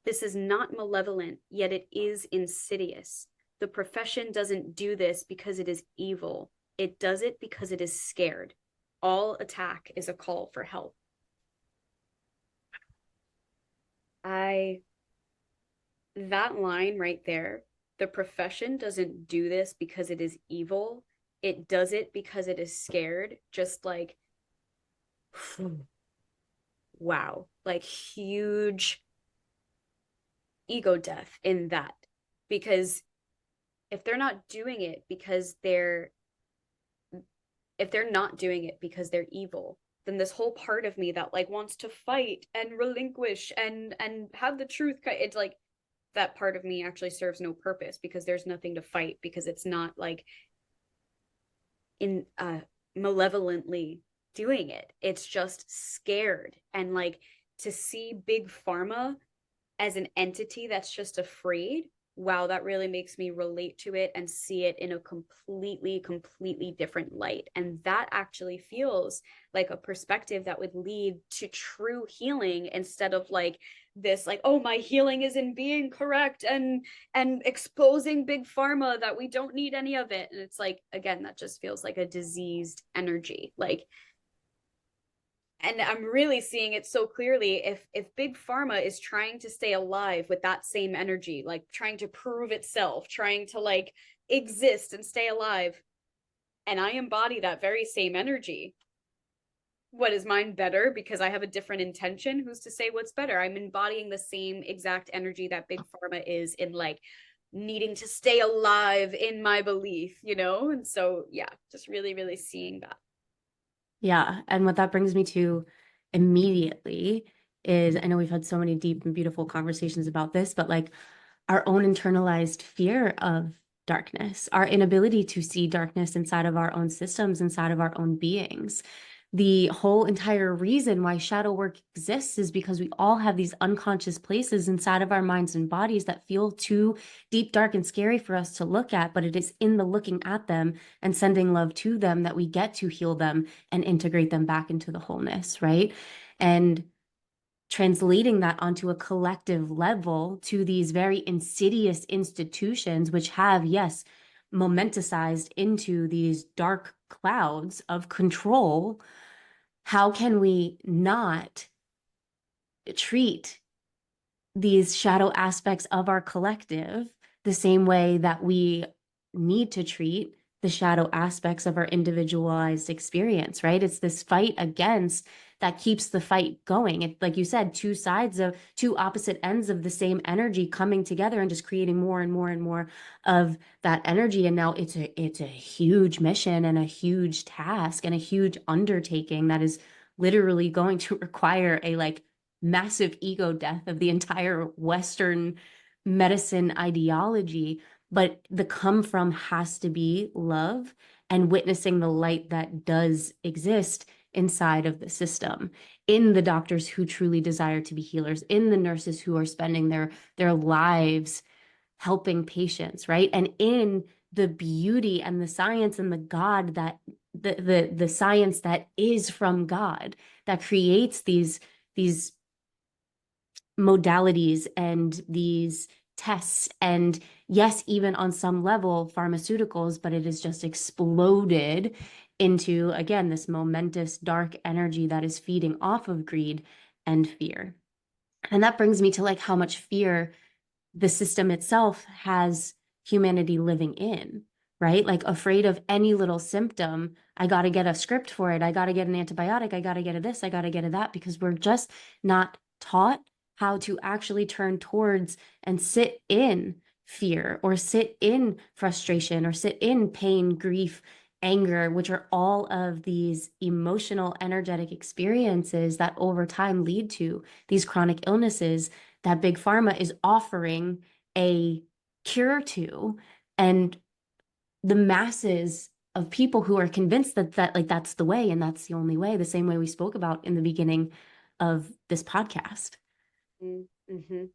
This is not malevolent, yet it is insidious. The profession doesn't do this because it is evil. It does it because it is scared. All attack is a call for help. I that line right there, the profession doesn't do this because it is evil. It does it because it is scared. Just like, wow, like huge ego death in that. Because if they're not doing it because they're, if they're not doing it because they're evil, then this whole part of me that like wants to fight and relinquish and have the truth, it's like that part of me actually serves no purpose because there's nothing to fight, because it's not like in malevolently doing it. It's just scared. And like, to see big pharma as an entity that's just afraid, wow, that really makes me relate to it and see it in a completely different light. And that actually feels like a perspective that would lead to true healing, instead of like this, like, oh, my healing is in being correct and exposing big pharma that we don't need any of it. And it's like, again, that just feels like a diseased energy. Like, and I'm really seeing it so clearly, if big pharma is trying to stay alive with that same energy, like trying to prove itself, trying to like exist and stay alive, and I embody that very same energy, what is mine better because I have a different intention? Who's to say what's better? I'm embodying the same exact energy that big pharma is in, like needing to stay alive in my belief, you know? And so yeah, just really seeing that. Yeah. And what that brings me to immediately is, I know we've had so many deep and beautiful conversations about this, but like our own internalized fear of darkness, our inability to see darkness inside of our own systems, inside of our own beings. The whole entire reason why shadow work exists is because we all have these unconscious places inside of our minds and bodies that feel too deep, dark, and scary for us to look at. But it is in the looking at them and sending love to them that we get to heal them and integrate them back into the wholeness, right? And translating that onto a collective level to these very insidious institutions, which have, yes, momenticized into these dark clouds of control. How can we not treat these shadow aspects of our collective the same way that we need to treat the shadow aspects of our individualized experience, right? It's this fight against that keeps the fight going. It, like you said, two sides of two opposite ends of the same energy coming together and just creating more and more and more of that energy. And now it's a huge mission and a huge task and a huge undertaking that is literally going to require a like massive ego death of the entire Western medicine ideology. But the come from has to be love and witnessing the light that does exist inside of the system, in the doctors who truly desire to be healers, in the nurses who are spending their lives helping patients, right? And in the beauty and the science and the God that the science that is from God that creates these modalities and these tests, and yes, even on some level pharmaceuticals, but it has just exploded into, again, this momentous dark energy that is feeding off of greed and fear. And that brings me to like how much fear the system itself has humanity living in, right? Like afraid of any little symptom. I got to get a script for it. I got to get an antibiotic. I got to get a this. I got to get a that, because we're just not taught how to actually turn towards and sit in fear or sit in frustration or sit in pain, grief, anger, which are all of these emotional, energetic experiences that over time lead to these chronic illnesses that big pharma is offering a cure to, and the masses of people who are convinced that like that's the way and that's the only way, the same way we spoke about in the beginning of this podcast. Mm-hmm.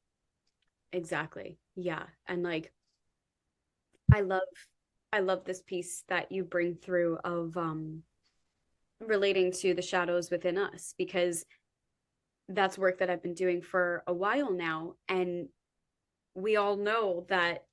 Exactly. Yeah. And like, I love I love this piece that you bring through of relating to the shadows within us, because that's work that I've been doing for a while now. And we all know that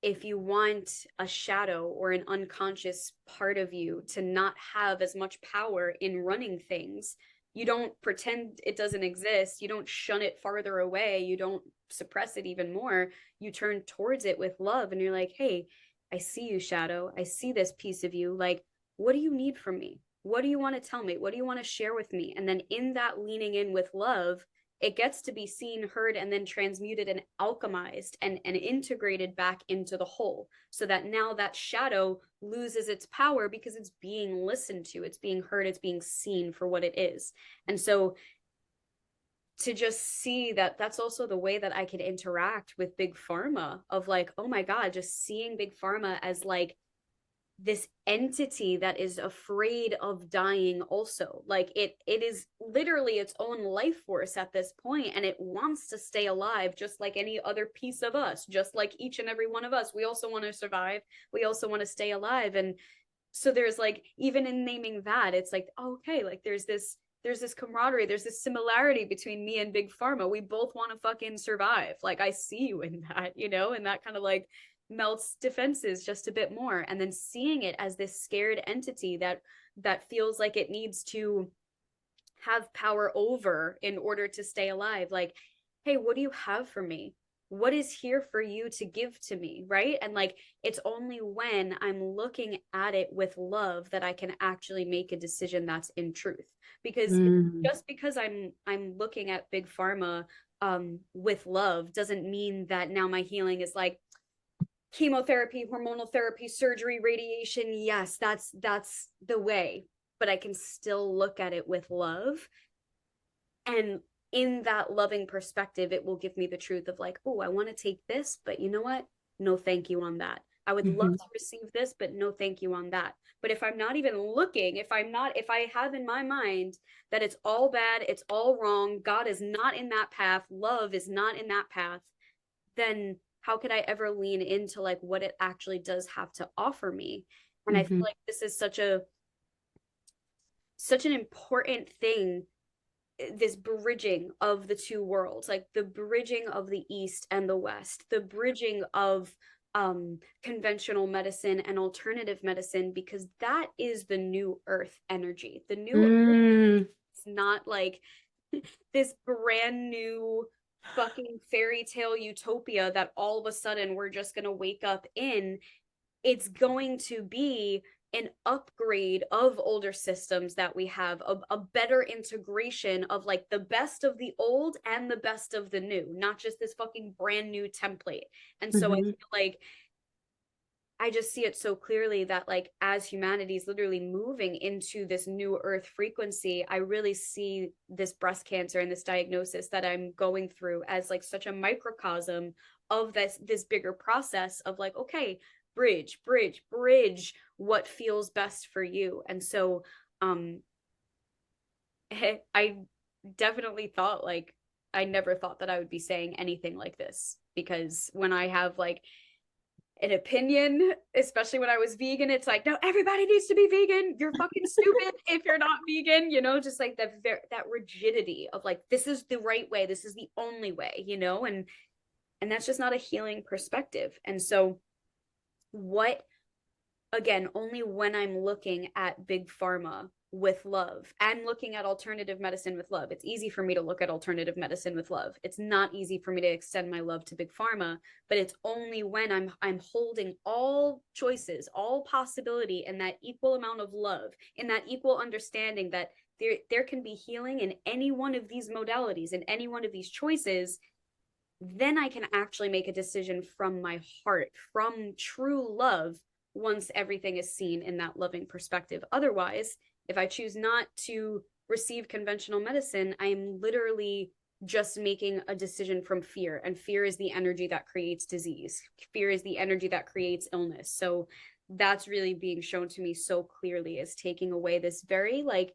if you want a shadow or an unconscious part of you to not have as much power in running things, you don't pretend it doesn't exist. You don't shun it farther away. You don't suppress it even more. You turn towards it with love and you're like, hey, I see you, shadow. I see this piece of you. Like, what do you need from me? What do you want to tell me? What do you want to share with me? And then in that leaning in with love, it gets to be seen, heard, and then transmuted and alchemized and integrated back into the whole, so that now that shadow loses its power because it's being listened to, it's being heard, it's being seen for what it is. And so to just see that, that's also the way that I could interact with big pharma, of like, oh my God, just seeing big pharma as like this entity that is afraid of dying also. Like it is literally its own life force at this point, and it wants to stay alive just like any other piece of us, just like each and every one of us. We also want to survive, we also want to stay alive. And so there's like, even in naming that, it's like, oh, okay, like there's this camaraderie, there's this similarity between me and big pharma. We both want to fucking survive. Like I see you in that, you know, and that kind of like melts defenses just a bit more. And then seeing it as this scared entity that feels like it needs to have power over in order to stay alive. Like, hey, what do you have for me? What is here for you to give to me? Right. And like, it's only when I'm looking at it with love that I can actually make a decision that's in truth. Because just because I'm looking at big pharma with love doesn't mean that now my healing is like chemotherapy, hormonal therapy, surgery, radiation. Yes, that's the way, but I can still look at it with love. And in that loving perspective, it will give me the truth of like, oh, I want to take this, but you know what? No, thank you on that. I would love to receive this, but no, thank you on that. But if I'm not even looking, if I have in my mind that it's all bad, it's all wrong, God is not in that path, love is not in that path, then how could I ever lean into like what it actually does have to offer me? And I feel like this is such an important thing, this bridging of the two worlds, like the bridging of the East and the West, the bridging of conventional medicine and alternative medicine, because that is the new earth energy. The new earth is not like this brand new fucking fairy tale utopia that all of a sudden we're just going to wake up in. It's going to be an upgrade of older systems that we have, a better integration of like the best of the old and the best of the new, not just this fucking brand new template. And so I feel like I just see it so clearly that like as humanity is literally moving into this new earth frequency, I really see this breast cancer and this diagnosis that I'm going through as like such a microcosm of this bigger process of like, okay, bridge what feels best for you. And so I definitely thought like, I never thought that I would be saying anything like this, because when I have like an opinion, especially when I was vegan, it's like, no, everybody needs to be vegan. You're fucking stupid if you're not vegan, you know, just like that rigidity of like, this is the right way, this is the only way, you know, and that's just not a healing perspective. And so what, again, only when I'm looking at big pharma with love and looking at alternative medicine with love. It's easy for me to look at alternative medicine with love. It's not easy for me to extend my love to big pharma, but it's only when I'm holding all choices, all possibility in that equal amount of love, in that equal understanding that there can be healing in any one of these modalities, in any one of these choices. Then I can actually make a decision from my heart, from true love, once everything is seen in that loving perspective. Otherwise, if I choose not to receive conventional medicine, I am literally just making a decision from fear. And fear is the energy that creates disease. Fear is the energy that creates illness. So that's really being shown to me so clearly, as taking away this very, like,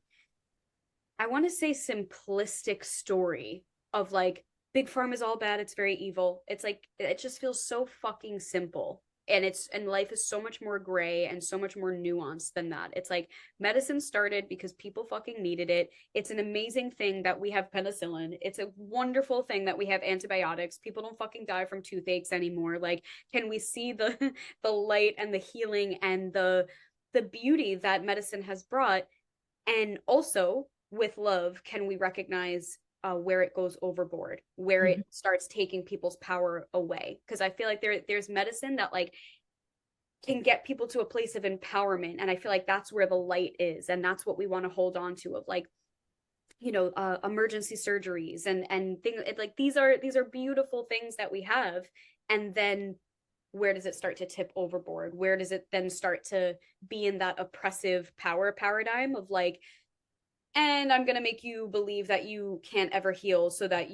I want to say simplistic story of like, big pharma is all bad, it's very evil. It's like, it just feels so fucking simple. And life is so much more gray and so much more nuanced than that. It's like medicine started because people fucking needed it. It's an amazing thing that we have penicillin. It's a wonderful thing that we have antibiotics. People don't fucking die from toothaches anymore. Like, can we see the the light and the healing and the beauty that medicine has brought? And also, with love, can we recognize where it goes overboard, where Mhm. it starts taking people's power away? Because I feel like there's medicine that like can get people to a place of empowerment, and I feel like that's where the light is, and that's what we want to hold on to. Of like, emergency surgeries and things like these are beautiful things that we have, and then where does it start to tip overboard? Where does it then start to be in that oppressive power paradigm of like, and I'm going to make you believe that you can't ever heal so that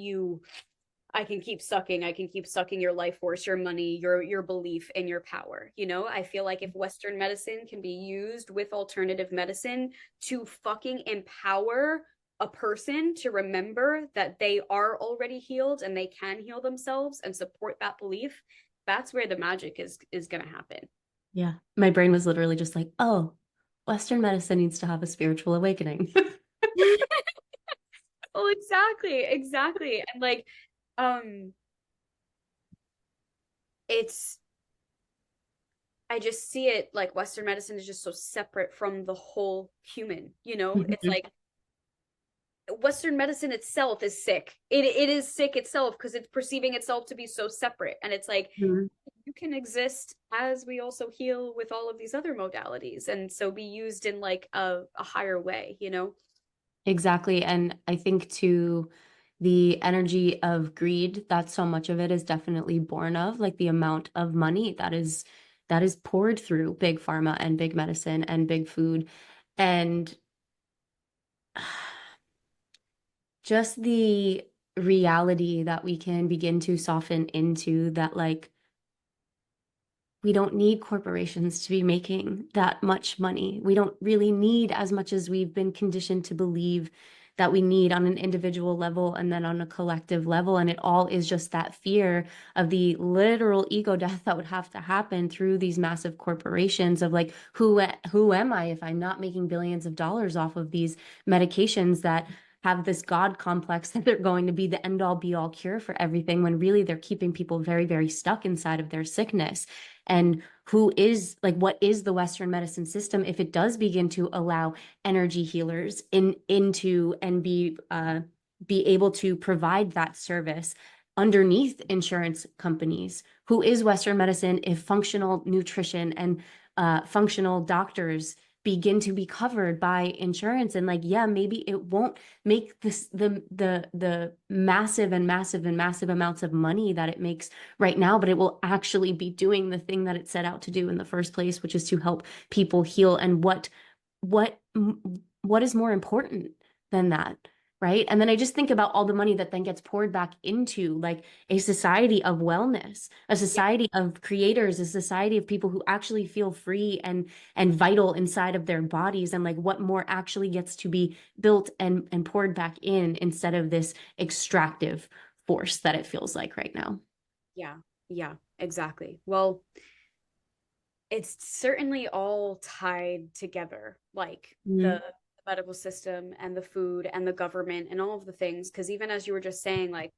I can keep sucking. I can keep sucking your life force, your money, your belief in your power. I feel like if Western medicine can be used with alternative medicine to fucking empower a person to remember that they are already healed and they can heal themselves and support that belief, that's where the magic is going to happen. Yeah. My brain was literally just like, oh, Western medicine needs to have a spiritual awakening. Oh, exactly, exactly. And like, um, it's I just see it like Western medicine is just so separate from the whole human, you know? It's Mhm. like Western medicine itself is sick. It is sick itself because it's perceiving itself to be so separate. And it's like Mhm. you can exist as we also heal with all of these other modalities and so be used in like a higher way, you know? Exactly. And I think too, the energy of greed, that so much of it is definitely born of, like the amount of money that is poured through big pharma and big medicine and big food. And just the reality that we can begin to soften into that, like, we don't need corporations to be making that much money. We don't really need as much as we've been conditioned to believe that we need on an individual level and then on a collective level. And it all is just that fear of the literal ego death that would have to happen through these massive corporations of like, who am I if I'm not making billions of dollars off of these medications that have this God complex that they're going to be the end all be all cure for everything when really they're keeping people very, very stuck inside of their sickness. And who is like, what is the Western medicine system if it does begin to allow energy healers into and be able to provide that service underneath insurance companies? Who is Western medicine if functional nutrition and functional doctors begin to be covered by insurance? And like, yeah, maybe it won't make this the massive and massive and massive amounts of money that it makes right now, but it will actually be doing the thing that it set out to do in the first place, which is to help people heal. And what what is more important than that? Right. And then I just think about all the money that then gets poured back into like a society of wellness, a Yeah. society of creators, a society of people who actually feel free and vital inside of their bodies, and like what more actually gets to be built and poured back in instead of this extractive force that it feels like right now. Yeah. Yeah, exactly. Well, it's certainly all tied together, like the Mm-hmm. medical system and the food and the government and all of the things. Because even as you were just saying, like,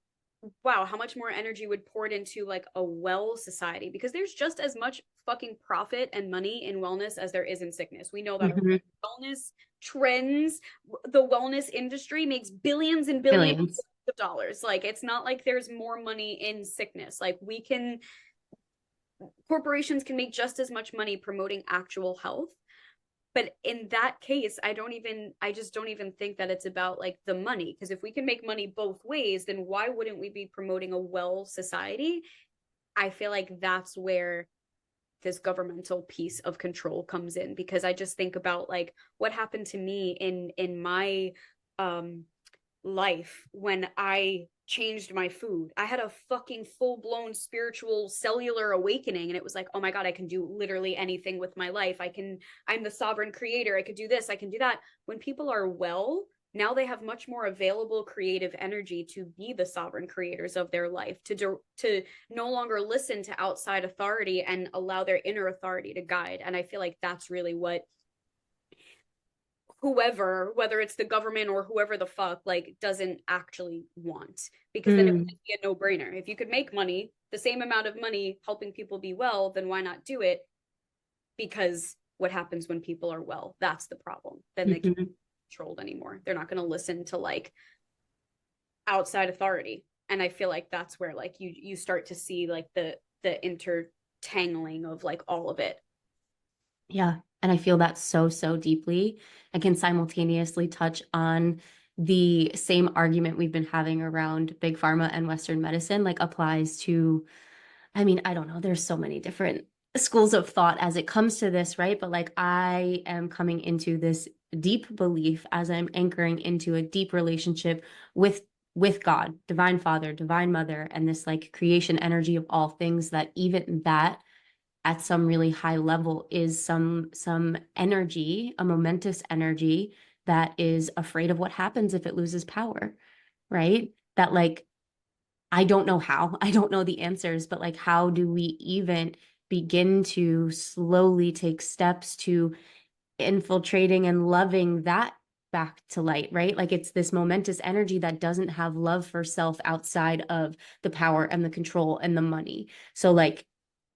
wow, how much more energy would pour it into like a well society? Because there's just as much fucking profit and money in wellness as there is in sickness. We know that Mm-hmm. wellness trends, the wellness industry makes billions and billions Billions. of dollars. Like, it's not like there's more money in sickness. Like, corporations can make just as much money promoting actual health, but in that case I just don't even think that it's about like the money, because if we can make money both ways, then why wouldn't we be promoting a well society? I feel like that's where this governmental piece of control comes in, because I just think about like what happened to me in my um life when I changed my food. I had a fucking full blown spiritual cellular awakening. And it was like, oh my God, I can do literally anything with my life. I'm the sovereign creator. I could do this, I can do that. When people are well, now they have much more available creative energy to be the sovereign creators of their life, to no longer listen to outside authority and allow their inner authority to guide. And I feel like that's really what whoever, whether it's the government or whoever the fuck, like doesn't actually want, because then it would Mm, be a no-brainer. If you could make money, the same amount of money helping people be well, then why not do it? Because what happens when people are well? That's the problem. Then they can't mhm. be controlled anymore. They're not going to listen to like outside authority. And I feel like that's where like you start to see like the intertangling of like all of it. Yeah. And I feel that so, so deeply. I can simultaneously touch on the same argument we've been having around big pharma and Western medicine, like applies to, I mean, I don't know, there's so many different schools of thought as it comes to this, right? But like I am coming into this deep belief as I'm anchoring into a deep relationship with God, divine father, divine mother, and this like creation energy of all things, that even that at some really high level is some energy, a momentous energy that is afraid of what happens if it loses power, right? That like I don't know how, I don't know the answers, but like how do we even begin to slowly take steps to infiltrating and loving that back to light, right? Like it's this momentous energy that doesn't have love for self outside of the power and the control and the money. So like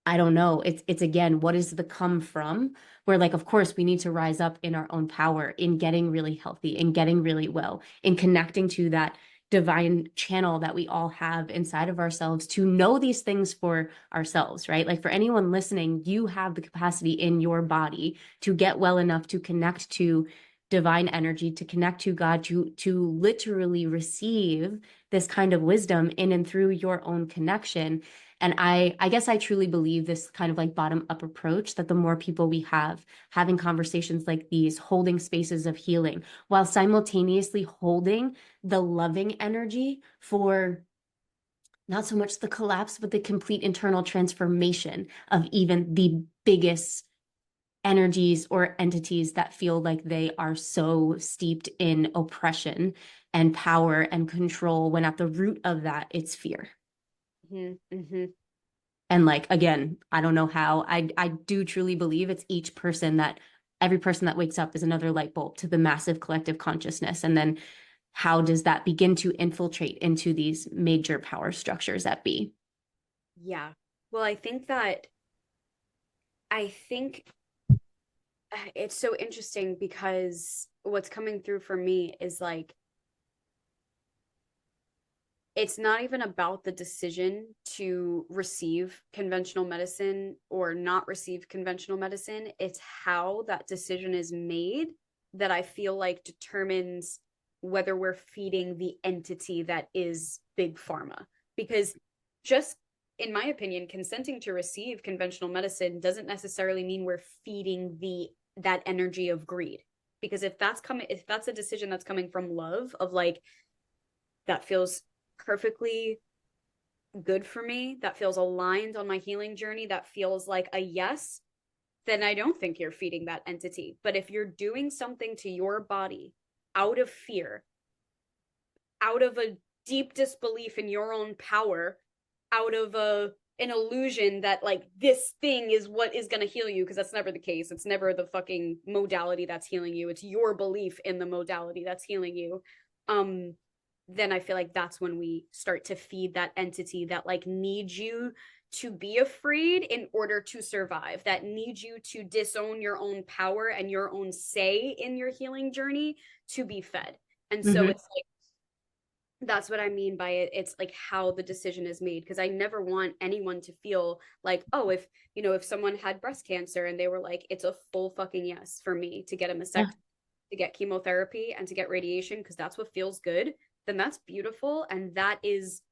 I don't know. It's again, what is the come from? Where like, of course, we need to rise up in our own power, in getting really healthy, in getting really well, in connecting to that divine channel that we all have inside of ourselves to know these things for ourselves, right? Like for anyone listening, you have the capacity in your body to get well enough to connect to divine energy, to connect to God, to literally receive this kind of wisdom in and through your own connection. And I guess I truly believe this kind of like bottom up approach, that the more people we have having conversations like these, holding spaces of healing while simultaneously holding the loving energy for not so much the collapse, but the complete internal transformation of even the biggest energies or entities that feel like they are so steeped in oppression and power and control, when at the root of that, it's fear. Mm-hmm, mm-hmm. And like again, I don't know how. I do truly believe it's each person, that every person that wakes up is another light bulb to the massive collective consciousness. And then how does that begin to infiltrate into these major power structures that be? Yeah. Well, I think it's so interesting because what's coming through for me is like it's not even about the decision to receive conventional medicine or not receive conventional medicine. It's how that decision is made that I feel like determines whether we're feeding the entity that is big pharma. Because just in my opinion, consenting to receive conventional medicine doesn't necessarily mean we're feeding the that energy of greed. Because if that's a decision that's coming from love of like that feels perfectly good for me, that feels aligned on my healing journey, that feels like a yes, then I don't think you're feeding that entity. But if you're doing something to your body out of fear, out of a deep disbelief in your own power, out of an illusion that like this thing is what is going to heal you, because that's never the case. It's never the fucking modality that's healing you. It's your belief in the modality that's healing you. Um then I feel like that's when we start to feed that entity that like needs you to be afraid in order to survive, that needs you to disown your own power and your own say in your healing journey to be fed. And so Mm-hmm. it's like that's what I mean by it. It's like how the decision is made. Because I never want anyone to feel like, oh, if someone had breast cancer and they were like, it's a full fucking yes for me to get a Yeah. mastectomy, to get chemotherapy, and to get radiation, because that's what feels good, then that's beautiful. And that is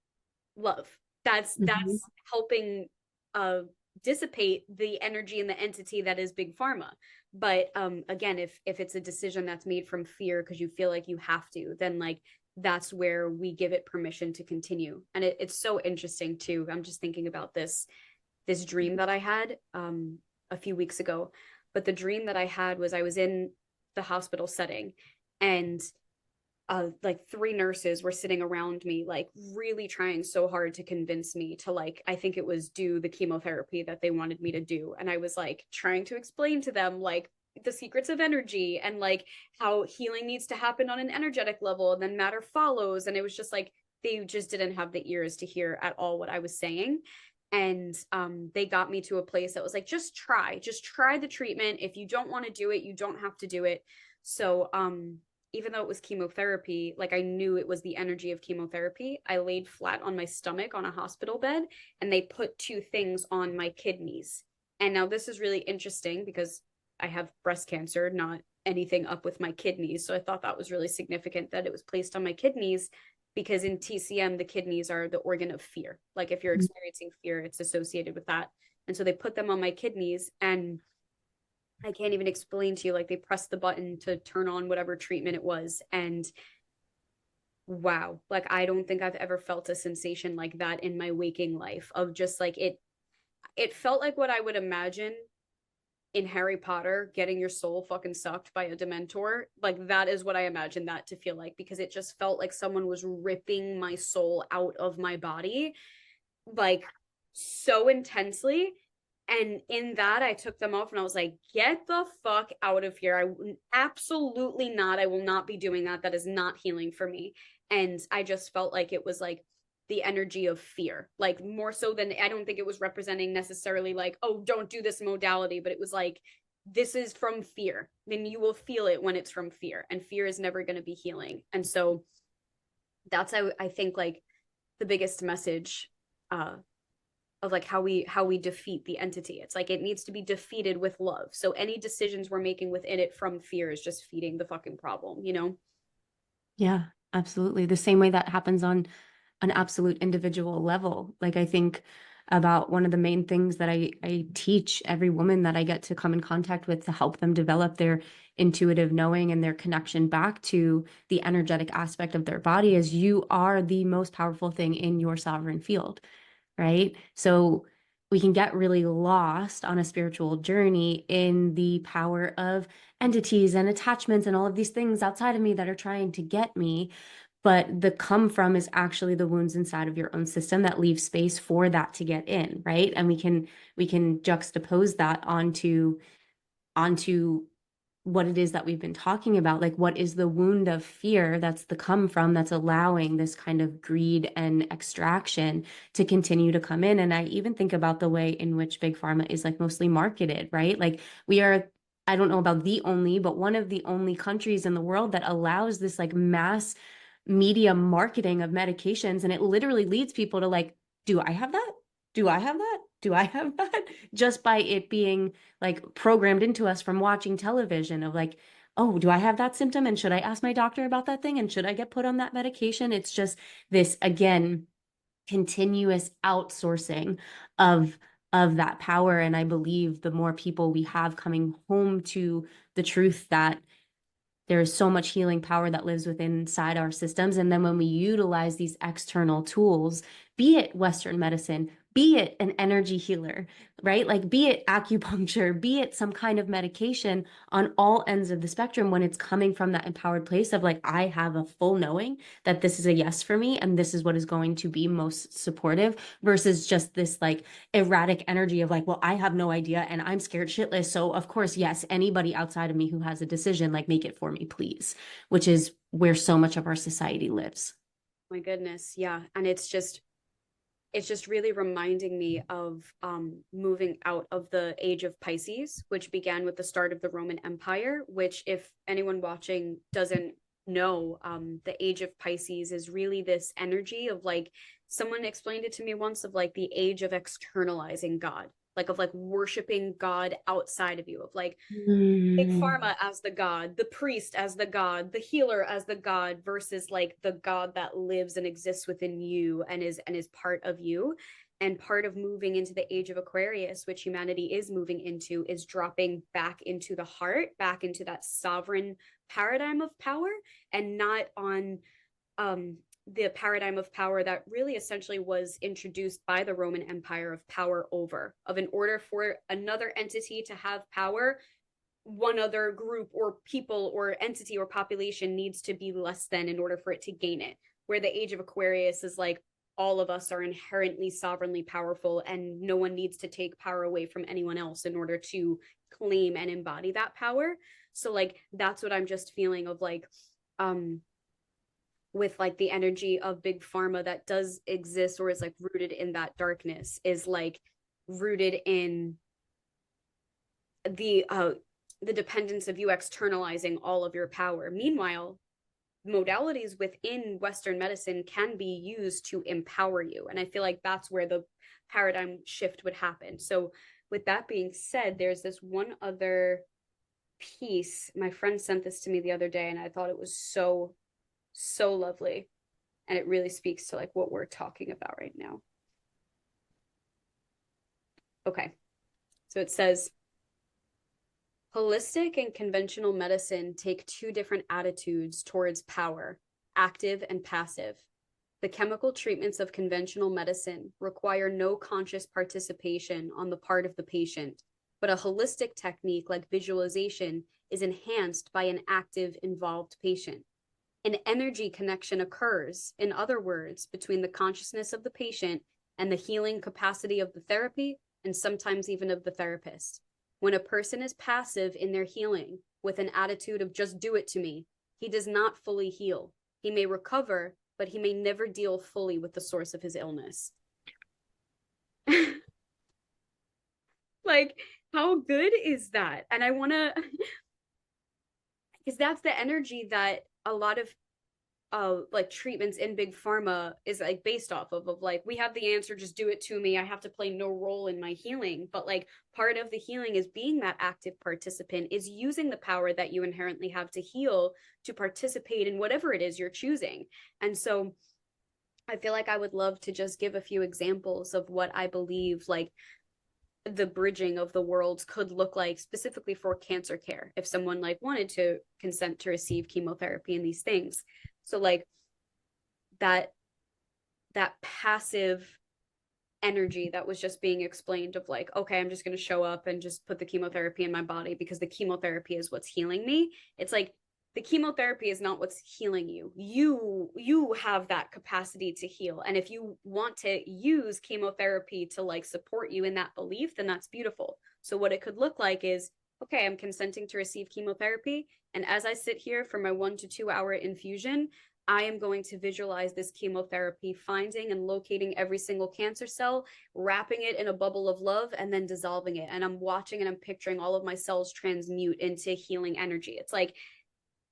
love. Mm-hmm. That's helping uh dissipate the energy in the entity that is big pharma. But again, if it's a decision that's made from fear because you feel like you have to, then like that's where we give it permission to continue. And it's so interesting too. I'm just thinking about this dream that I had a few weeks ago. But the dream that I had was I was in the hospital setting, and like three nurses were sitting around me, like really trying so hard to convince me to, like, I think it was do the chemotherapy that they wanted me to do. And I was like trying to explain to them like the secrets of energy and like how healing needs to happen on an energetic level and then matter follows. And it was just like they just didn't have the ears to hear at all what I was saying. And they got me to a place that was like, just try the treatment. If you don't want to do it, you don't have to do it. So even though it was chemotherapy, like I knew it was the energy of chemotherapy. I laid flat on my stomach on a hospital bed and they put two things on my kidneys. And now this is really interesting because I have breast cancer, not anything up with my kidneys. So I thought that was really significant that it was placed on my kidneys because in TCM, the kidneys are the organ of fear. Like if you're experiencing fear, it's associated with that. And so they put them on my kidneys and I can't even explain to you, like they pressed the button to turn on whatever treatment it was. And wow, like I don't think I've ever felt a sensation like that in my waking life of just like it felt like what I would imagine in Harry Potter getting your soul fucking sucked by a Dementor. Like that is what I imagined that to feel like because it just felt like someone was ripping my soul out of my body like so intensely. And in that, I took them off and I was like, get the fuck out of here. Absolutely not. I will not be doing that. That is not healing for me. And I just felt like it was like the energy of fear, like more so than I don't think it was representing necessarily like, oh, don't do this modality, but it was like, this is from fear. Then you will feel it when it's from fear. And fear is never going to be healing. And so that's, I think, like the biggest message of like how we defeat the entity. It's like it needs to be defeated with love. So any decisions we're making within it from fear is just feeding the fucking problem, you know? Yeah, absolutely. The same way that happens on an absolute individual level. Like I think about one of the main things that I teach every woman that I get to come in contact with to help them develop their intuitive knowing and their connection back to the energetic aspect of their body is you are the most powerful thing in your sovereign field, right? So we can get really lost on a spiritual journey in the power of entities and attachments and all of these things outside of me that are trying to get me. But the come from is actually the wounds inside of your own system that leave space for that to get in, right? And we can juxtapose that onto what it is that we've been talking about. Like, what is the wound of fear that's the come from that's allowing this kind of greed and extraction to continue to come in? And I even think about the way in which Big Pharma is like mostly marketed, right? Like, we are, I don't know about the only, but one of the only countries in the world that allows this like mass media marketing of medications. And it literally leads people to like, do I have that? Do I have that? Do I have that? Just by it being like programmed into us from watching television of like, oh, do I have that symptom? And should I ask my doctor about that thing? And should I get put on that medication? It's just this, again, continuous outsourcing of that power. And I believe the more people we have coming home to the truth that there is so much healing power that lives within inside our systems. And then when we utilize these external tools, be it Western medicine, be it an energy healer, right? Like be it acupuncture, be it some kind of medication on all ends of the spectrum, when it's coming from that empowered place of like, I have a full knowing that this is a yes for me and this is what is going to be most supportive versus just this like erratic energy of like, well, I have no idea and I'm scared shitless. So of course, yes, anybody outside of me who has a decision, like make it for me, please, which is where so much of our society lives. My goodness. Yeah. And it's just really reminding me of moving out of the age of Pisces, which began with the start of the Roman Empire, which, if anyone watching doesn't know, the age of Pisces is really this energy of like, someone explained it to me once of like the age of externalizing God, like of like worshiping God outside of you, of like, Big Mm. Pharma as the god, the priest as the god, the healer as the god versus like the god that lives and exists within you and is part of you. And part of moving into the age of Aquarius, which humanity is moving into, is dropping back into the heart, back into that sovereign paradigm of power and not on the paradigm of power that really essentially was introduced by the Roman Empire of power over, of in order for another entity to have power, one other group or people or entity or population needs to be less than in order for it to gain it. Where the age of Aquarius is like, all of us are inherently sovereignly powerful and no one needs to take power away from anyone else in order to claim and embody that power. So like that's what I'm just feeling of like with like the energy of big pharma that does exist or is like rooted in that darkness, is like rooted in the dependence of you externalizing all of your power. Meanwhile, modalities within Western medicine can be used to empower you. And I feel like that's where the paradigm shift would happen. So, with that being said, there's this one other piece. My friend sent this to me the other day, and I thought it was so, so lovely. And it really speaks to like what we're talking about right now. Okay. So it says, holistic and conventional medicine take two different attitudes towards power, active and passive. The chemical treatments of conventional medicine require no conscious participation on the part of the patient, but a holistic technique like visualization is enhanced by an active, involved patient. An energy connection occurs, in other words, between the consciousness of the patient and the healing capacity of the therapy, and sometimes even of the therapist. When a person is passive in their healing with an attitude of just do it to me, he does not fully heal. He may recover, but he may never deal fully with the source of his illness. Like, how good is that? And I want to, because that's the energy that a lot of like treatments in big pharma is like based off of like, we have the answer, just do it to me, I have to play no role in my healing. But like part of the healing is being that active participant, is using the power that you inherently have to heal to participate in whatever it is you're choosing. And so I feel like I would love to just give a few examples of what I believe like the bridging of the worlds could look like, specifically for cancer care, if someone like wanted to consent to receive chemotherapy and these things. So like that passive energy that was just being explained of like, okay, I'm just going to show up and just put the chemotherapy in my body because the chemotherapy is what's healing me. It's like the chemotherapy is not what's healing you. You have that capacity to heal. And if you want to use chemotherapy to like support you in that belief, then that's beautiful. So what it could look like is, okay, I'm consenting to receive chemotherapy. And as I sit here for my 1 to 2 hour infusion, I am going to visualize this chemotherapy finding and locating every single cancer cell, wrapping it in a bubble of love, and then dissolving it. And I'm watching and I'm picturing all of my cells transmute into healing energy. It's like,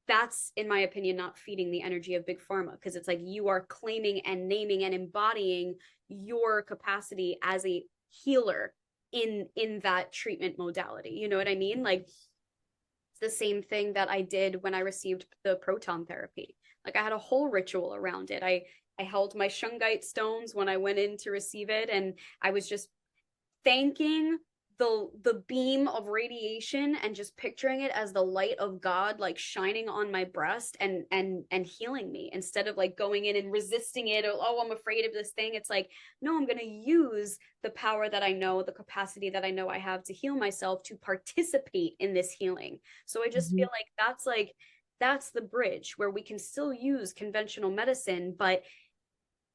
that's, in my opinion, not feeding the energy of big pharma, because it's like you are claiming and naming and embodying your capacity as a healer in that treatment modality. You know what I mean? Like it's the same thing that I did when I received the proton therapy. Like I had a whole ritual around it. I held my shungite stones when I went in to receive it, and I was just thanking the beam of radiation and just picturing it as the light of God like shining on my breast and healing me, instead of like going in and resisting it, or oh, I'm afraid of this thing. It's like, no, I'm going to use the power that I know, the capacity that I know I have to heal myself, to participate in this healing. So I just feel like that's the bridge where we can still use conventional medicine, but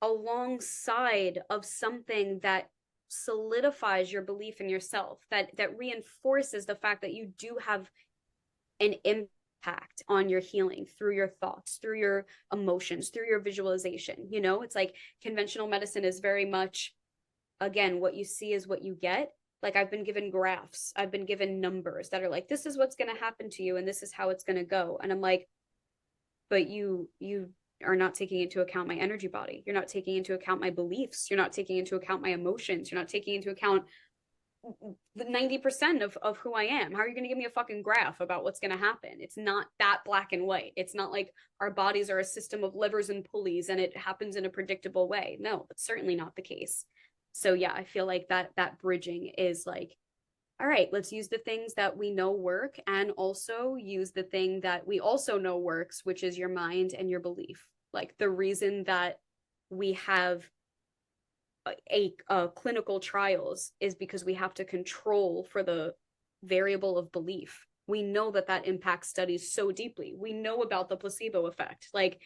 alongside of something that solidifies your belief in yourself, that reinforces the fact that you do have an impact on your healing through your thoughts, through your emotions, through your visualization. You know, it's like conventional medicine is very much, again, what you see is what you get. Like I've been given graphs, I've been given numbers that are like, this is what's going to happen to you and this is how it's going to go. And I'm like, but you are not taking into account my energy body. You're not taking into account my beliefs. You're not taking into account my emotions. You're not taking into account the 90% of who I am. How are you going to give me a fucking graph about what's going to happen? It's not that black and white. It's not like our bodies are a system of levers and pulleys and it happens in a predictable way. No, that's certainly not the case. So yeah, I feel like that bridging is like, all right, let's use the things that we know work and also use the thing that we also know works, which is your mind and your belief. Like the reason that we have clinical trials is because we have to control for the variable of belief. we know that that impacts studies so deeply. We know about the placebo effect. Like,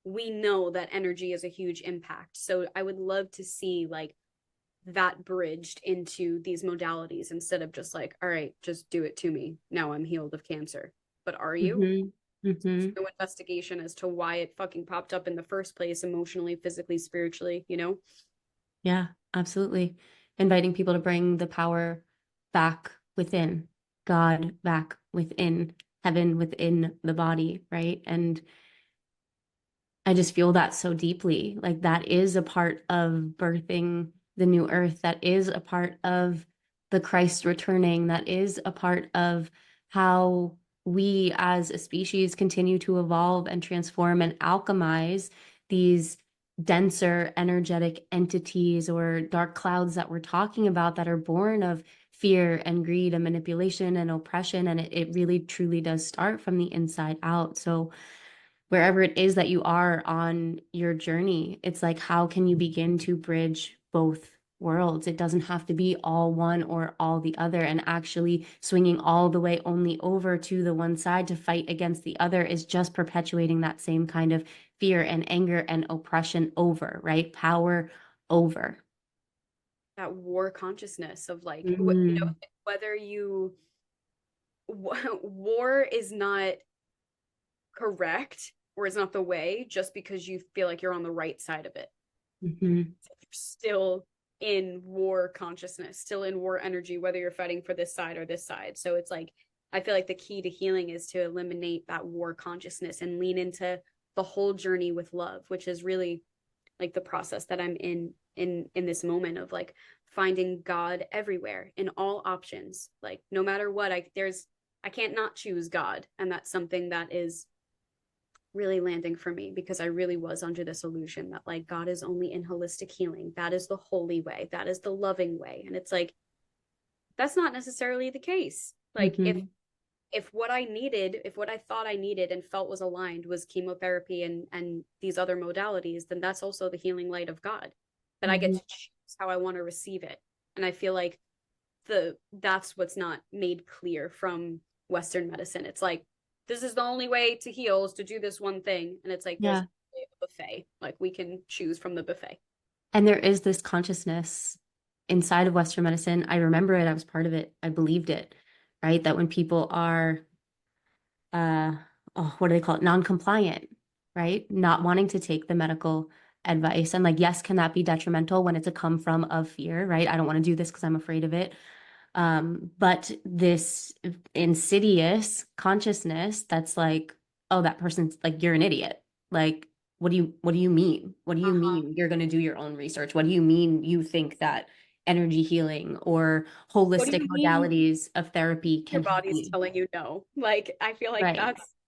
we know that energy is a huge impact. So I would love to see like that bridged into these modalities instead of just like, all right, just do it to me. Now I'm healed of cancer. But are you? Mm-hmm. Mm-hmm. No investigation as to why it fucking popped up in the first place, emotionally, physically, spiritually, you know? Yeah, absolutely. Inviting people to bring the power back within, God back within, heaven within the body, right? And I just feel that so deeply. Like that is a part of birthing the new earth. That is a part of the Christ returning. That is a part of how we as a species continue to evolve and transform and alchemize these denser energetic entities or dark clouds that we're talking about that are born of fear and greed and manipulation and oppression. And it really truly does start from the inside out. So wherever it is that you are on your journey, it's like, how can you begin to bridge both worlds? It doesn't have to be all one or all the other. And actually swinging all the way only over to the one side to fight against the other is just perpetuating that same kind of fear and anger and oppression over, right? Power over. That war consciousness of like, you know, Mm-hmm. whether you, war is not correct or is not the way just because you feel like you're on the right side of it. Mm-hmm. You're still in war consciousness, still in war energy, whether you're fighting for this side or this side. So it's like, I feel like the key to healing is to eliminate that war consciousness and lean into the whole journey with love, which is really like the process that I'm in this moment of like finding God everywhere in all options. Like no matter what, I can't not choose God. And that's something that is really landing for me because I really was under this illusion that like God is only in holistic healing. That is the holy way. That is the loving way. And it's like that's not necessarily the case. Like Mm-hmm. if what I needed, if what I thought I needed and felt was aligned was chemotherapy and these other modalities, then that's also the healing light of God. That I get Mm-hmm. to choose how I want to receive it. And I feel like that's what's not made clear from Western medicine. It's like this is the only way to heal is to do this one thing. And it's like there's Yeah. a buffet. Like we can choose from the buffet. And there is this consciousness inside of Western medicine. I remember it. I was part of it. I believed it, right? That when people are, uh, oh, what do they call it? Non-compliant, right? Not wanting to take the medical advice. And like, yes, can that be detrimental when it's a come from of fear, right? I don't want to do this because I'm afraid of it. But this insidious consciousness that's like, oh, that person's like, you're an idiot. Like, what do you mean? What do you Uh-huh. mean you're going to do your own research? What do you mean you think that energy healing or What do holistic you mean modalities of therapy your can help body's me? telling you no? Like I feel like Right.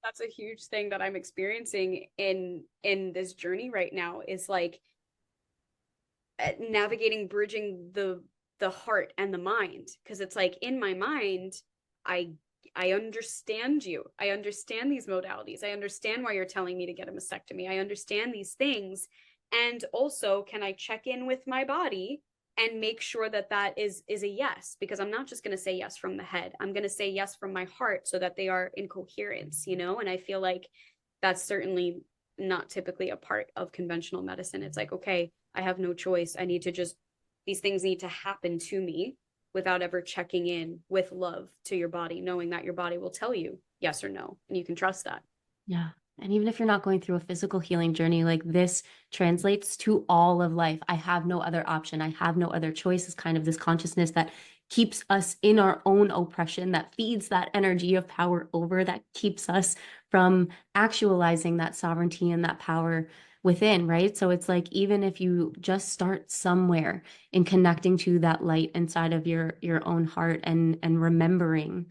that's a huge thing that I'm experiencing in this journey right now is like navigating bridging the heart and the mind because it's like in my mind i I understand you. I understand these modalities. I understand why you're telling me to get a mastectomy. I understand these things. And also, can I check in with my body and make sure that that is a yes? Because I'm not just going to say yes from the head. I'm going to say yes from my heart so that they are in coherence, you know? And I feel like that's certainly not typically a part of conventional medicine. It's like, okay, I have no choice. I need to just, these things need to happen to me without ever checking in with love to your body, knowing that your body will tell you yes or no. And you can trust that. Yeah. And even if you're not going through a physical healing journey, like this translates to all of life. I have no other option. I have no other choice is kind of this consciousness that keeps us in our own oppression, that feeds that energy of power over, that keeps us from actualizing that sovereignty and that power within, right? So it's like even if you just start somewhere in connecting to that light inside of your own heart and remembering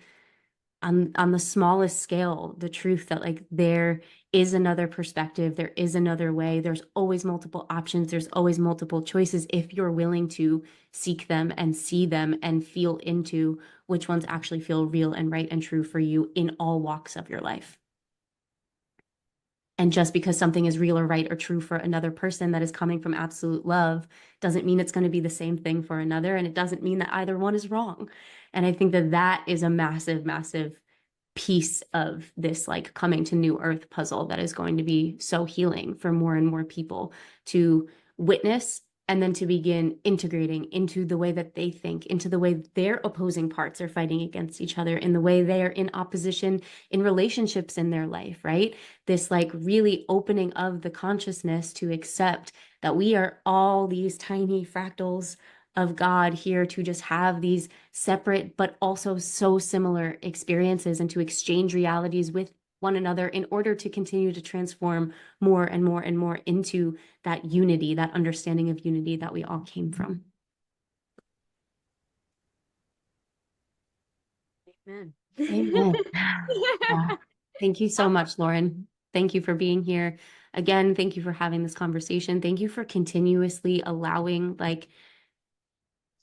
on the smallest scale the truth that like there is another perspective, there is another way, there's always multiple options, there's always multiple choices if you're willing to seek them and see them and feel into which ones actually feel real and right and true for you in all walks of your life. And just because something is real or right or true for another person that is coming from absolute love doesn't mean it's going to be the same thing for another. And it doesn't mean that either one is wrong. And I think that that is a massive, massive piece of this like coming to new earth puzzle that is going to be so healing for more and more people to witness, and then to begin integrating into the way that they think, into the way their opposing parts are fighting against each other, in the way they are in opposition in relationships in their life, right? This like really opening of the consciousness to accept that we are all these tiny fractals of God here to just have these separate but also so similar experiences, and to exchange realities with one another in order to continue to transform more and more and more into that unity, that understanding of unity that we all came from. Amen. Amen. Yeah. Thank you so much, Lauren. Thank you for being here. Again, thank you for having this conversation. Thank you for continuously allowing like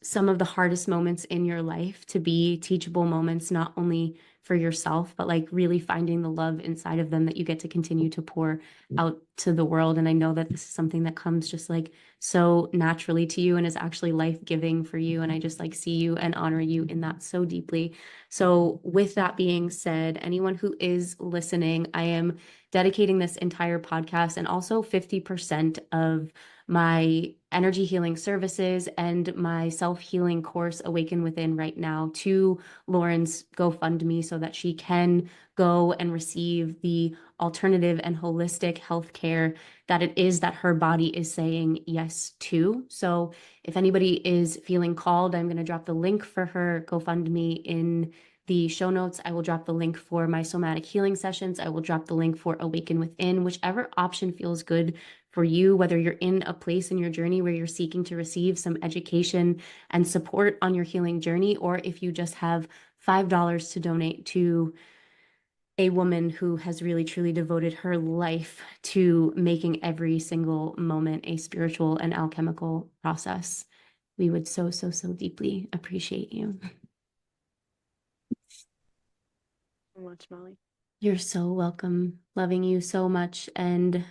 some of the hardest moments in your life to be teachable moments, not only for yourself, but like really finding the love inside of them that you get to continue to pour out to the world. And I know that this is something that comes just like so naturally to you and is actually life-giving for you. And I just like see you and honor you in that so deeply. So with that being said, anyone who is listening, I am dedicating this entire podcast and also 50% of my energy healing services and my self-healing course Awaken Within right now to Lauren's GoFundMe, so that she can go and receive the alternative and holistic health care that it is that her body is saying yes to. So if anybody is feeling called, I'm going to drop the link for her GoFundMe in the show notes. I will drop the link for my somatic healing sessions. I will drop the link for Awaken Within, whichever option feels good for you, whether you're in a place in your journey where you're seeking to receive some education and support on your healing journey, or if you just have $5 to donate to a woman who has really truly devoted her life to making every single moment a spiritual and alchemical process. We would so, so, so deeply appreciate you. So much, Molly. You're so welcome. Loving you so much. And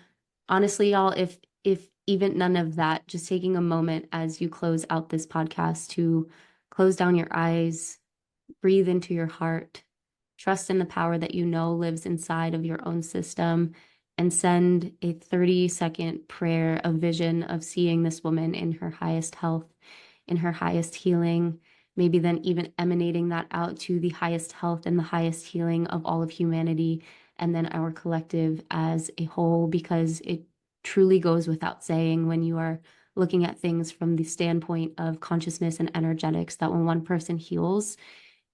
honestly, y'all, if even none of that, just taking a moment as you close out this podcast to close down your eyes, breathe into your heart, trust in the power that you know lives inside of your own system, and send a 30-second prayer, a vision of seeing this woman in her highest health, in her highest healing, maybe then even emanating that out to the highest health and the highest healing of all of humanity, and then our collective as a whole, because it truly goes without saying when you are looking at things from the standpoint of consciousness and energetics, that when one person heals,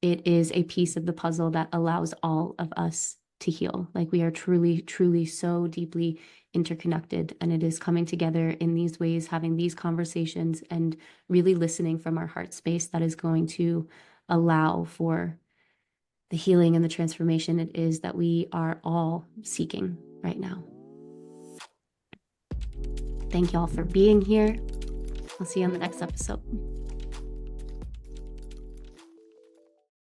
it is a piece of the puzzle that allows all of us to heal. Like we are truly, truly so deeply interconnected, and it is coming together in these ways, having these conversations and really listening from our heart space that is going to allow for the healing and the transformation it is that we are all seeking right now. Thank y'all for being here. I'll see you on the next episode.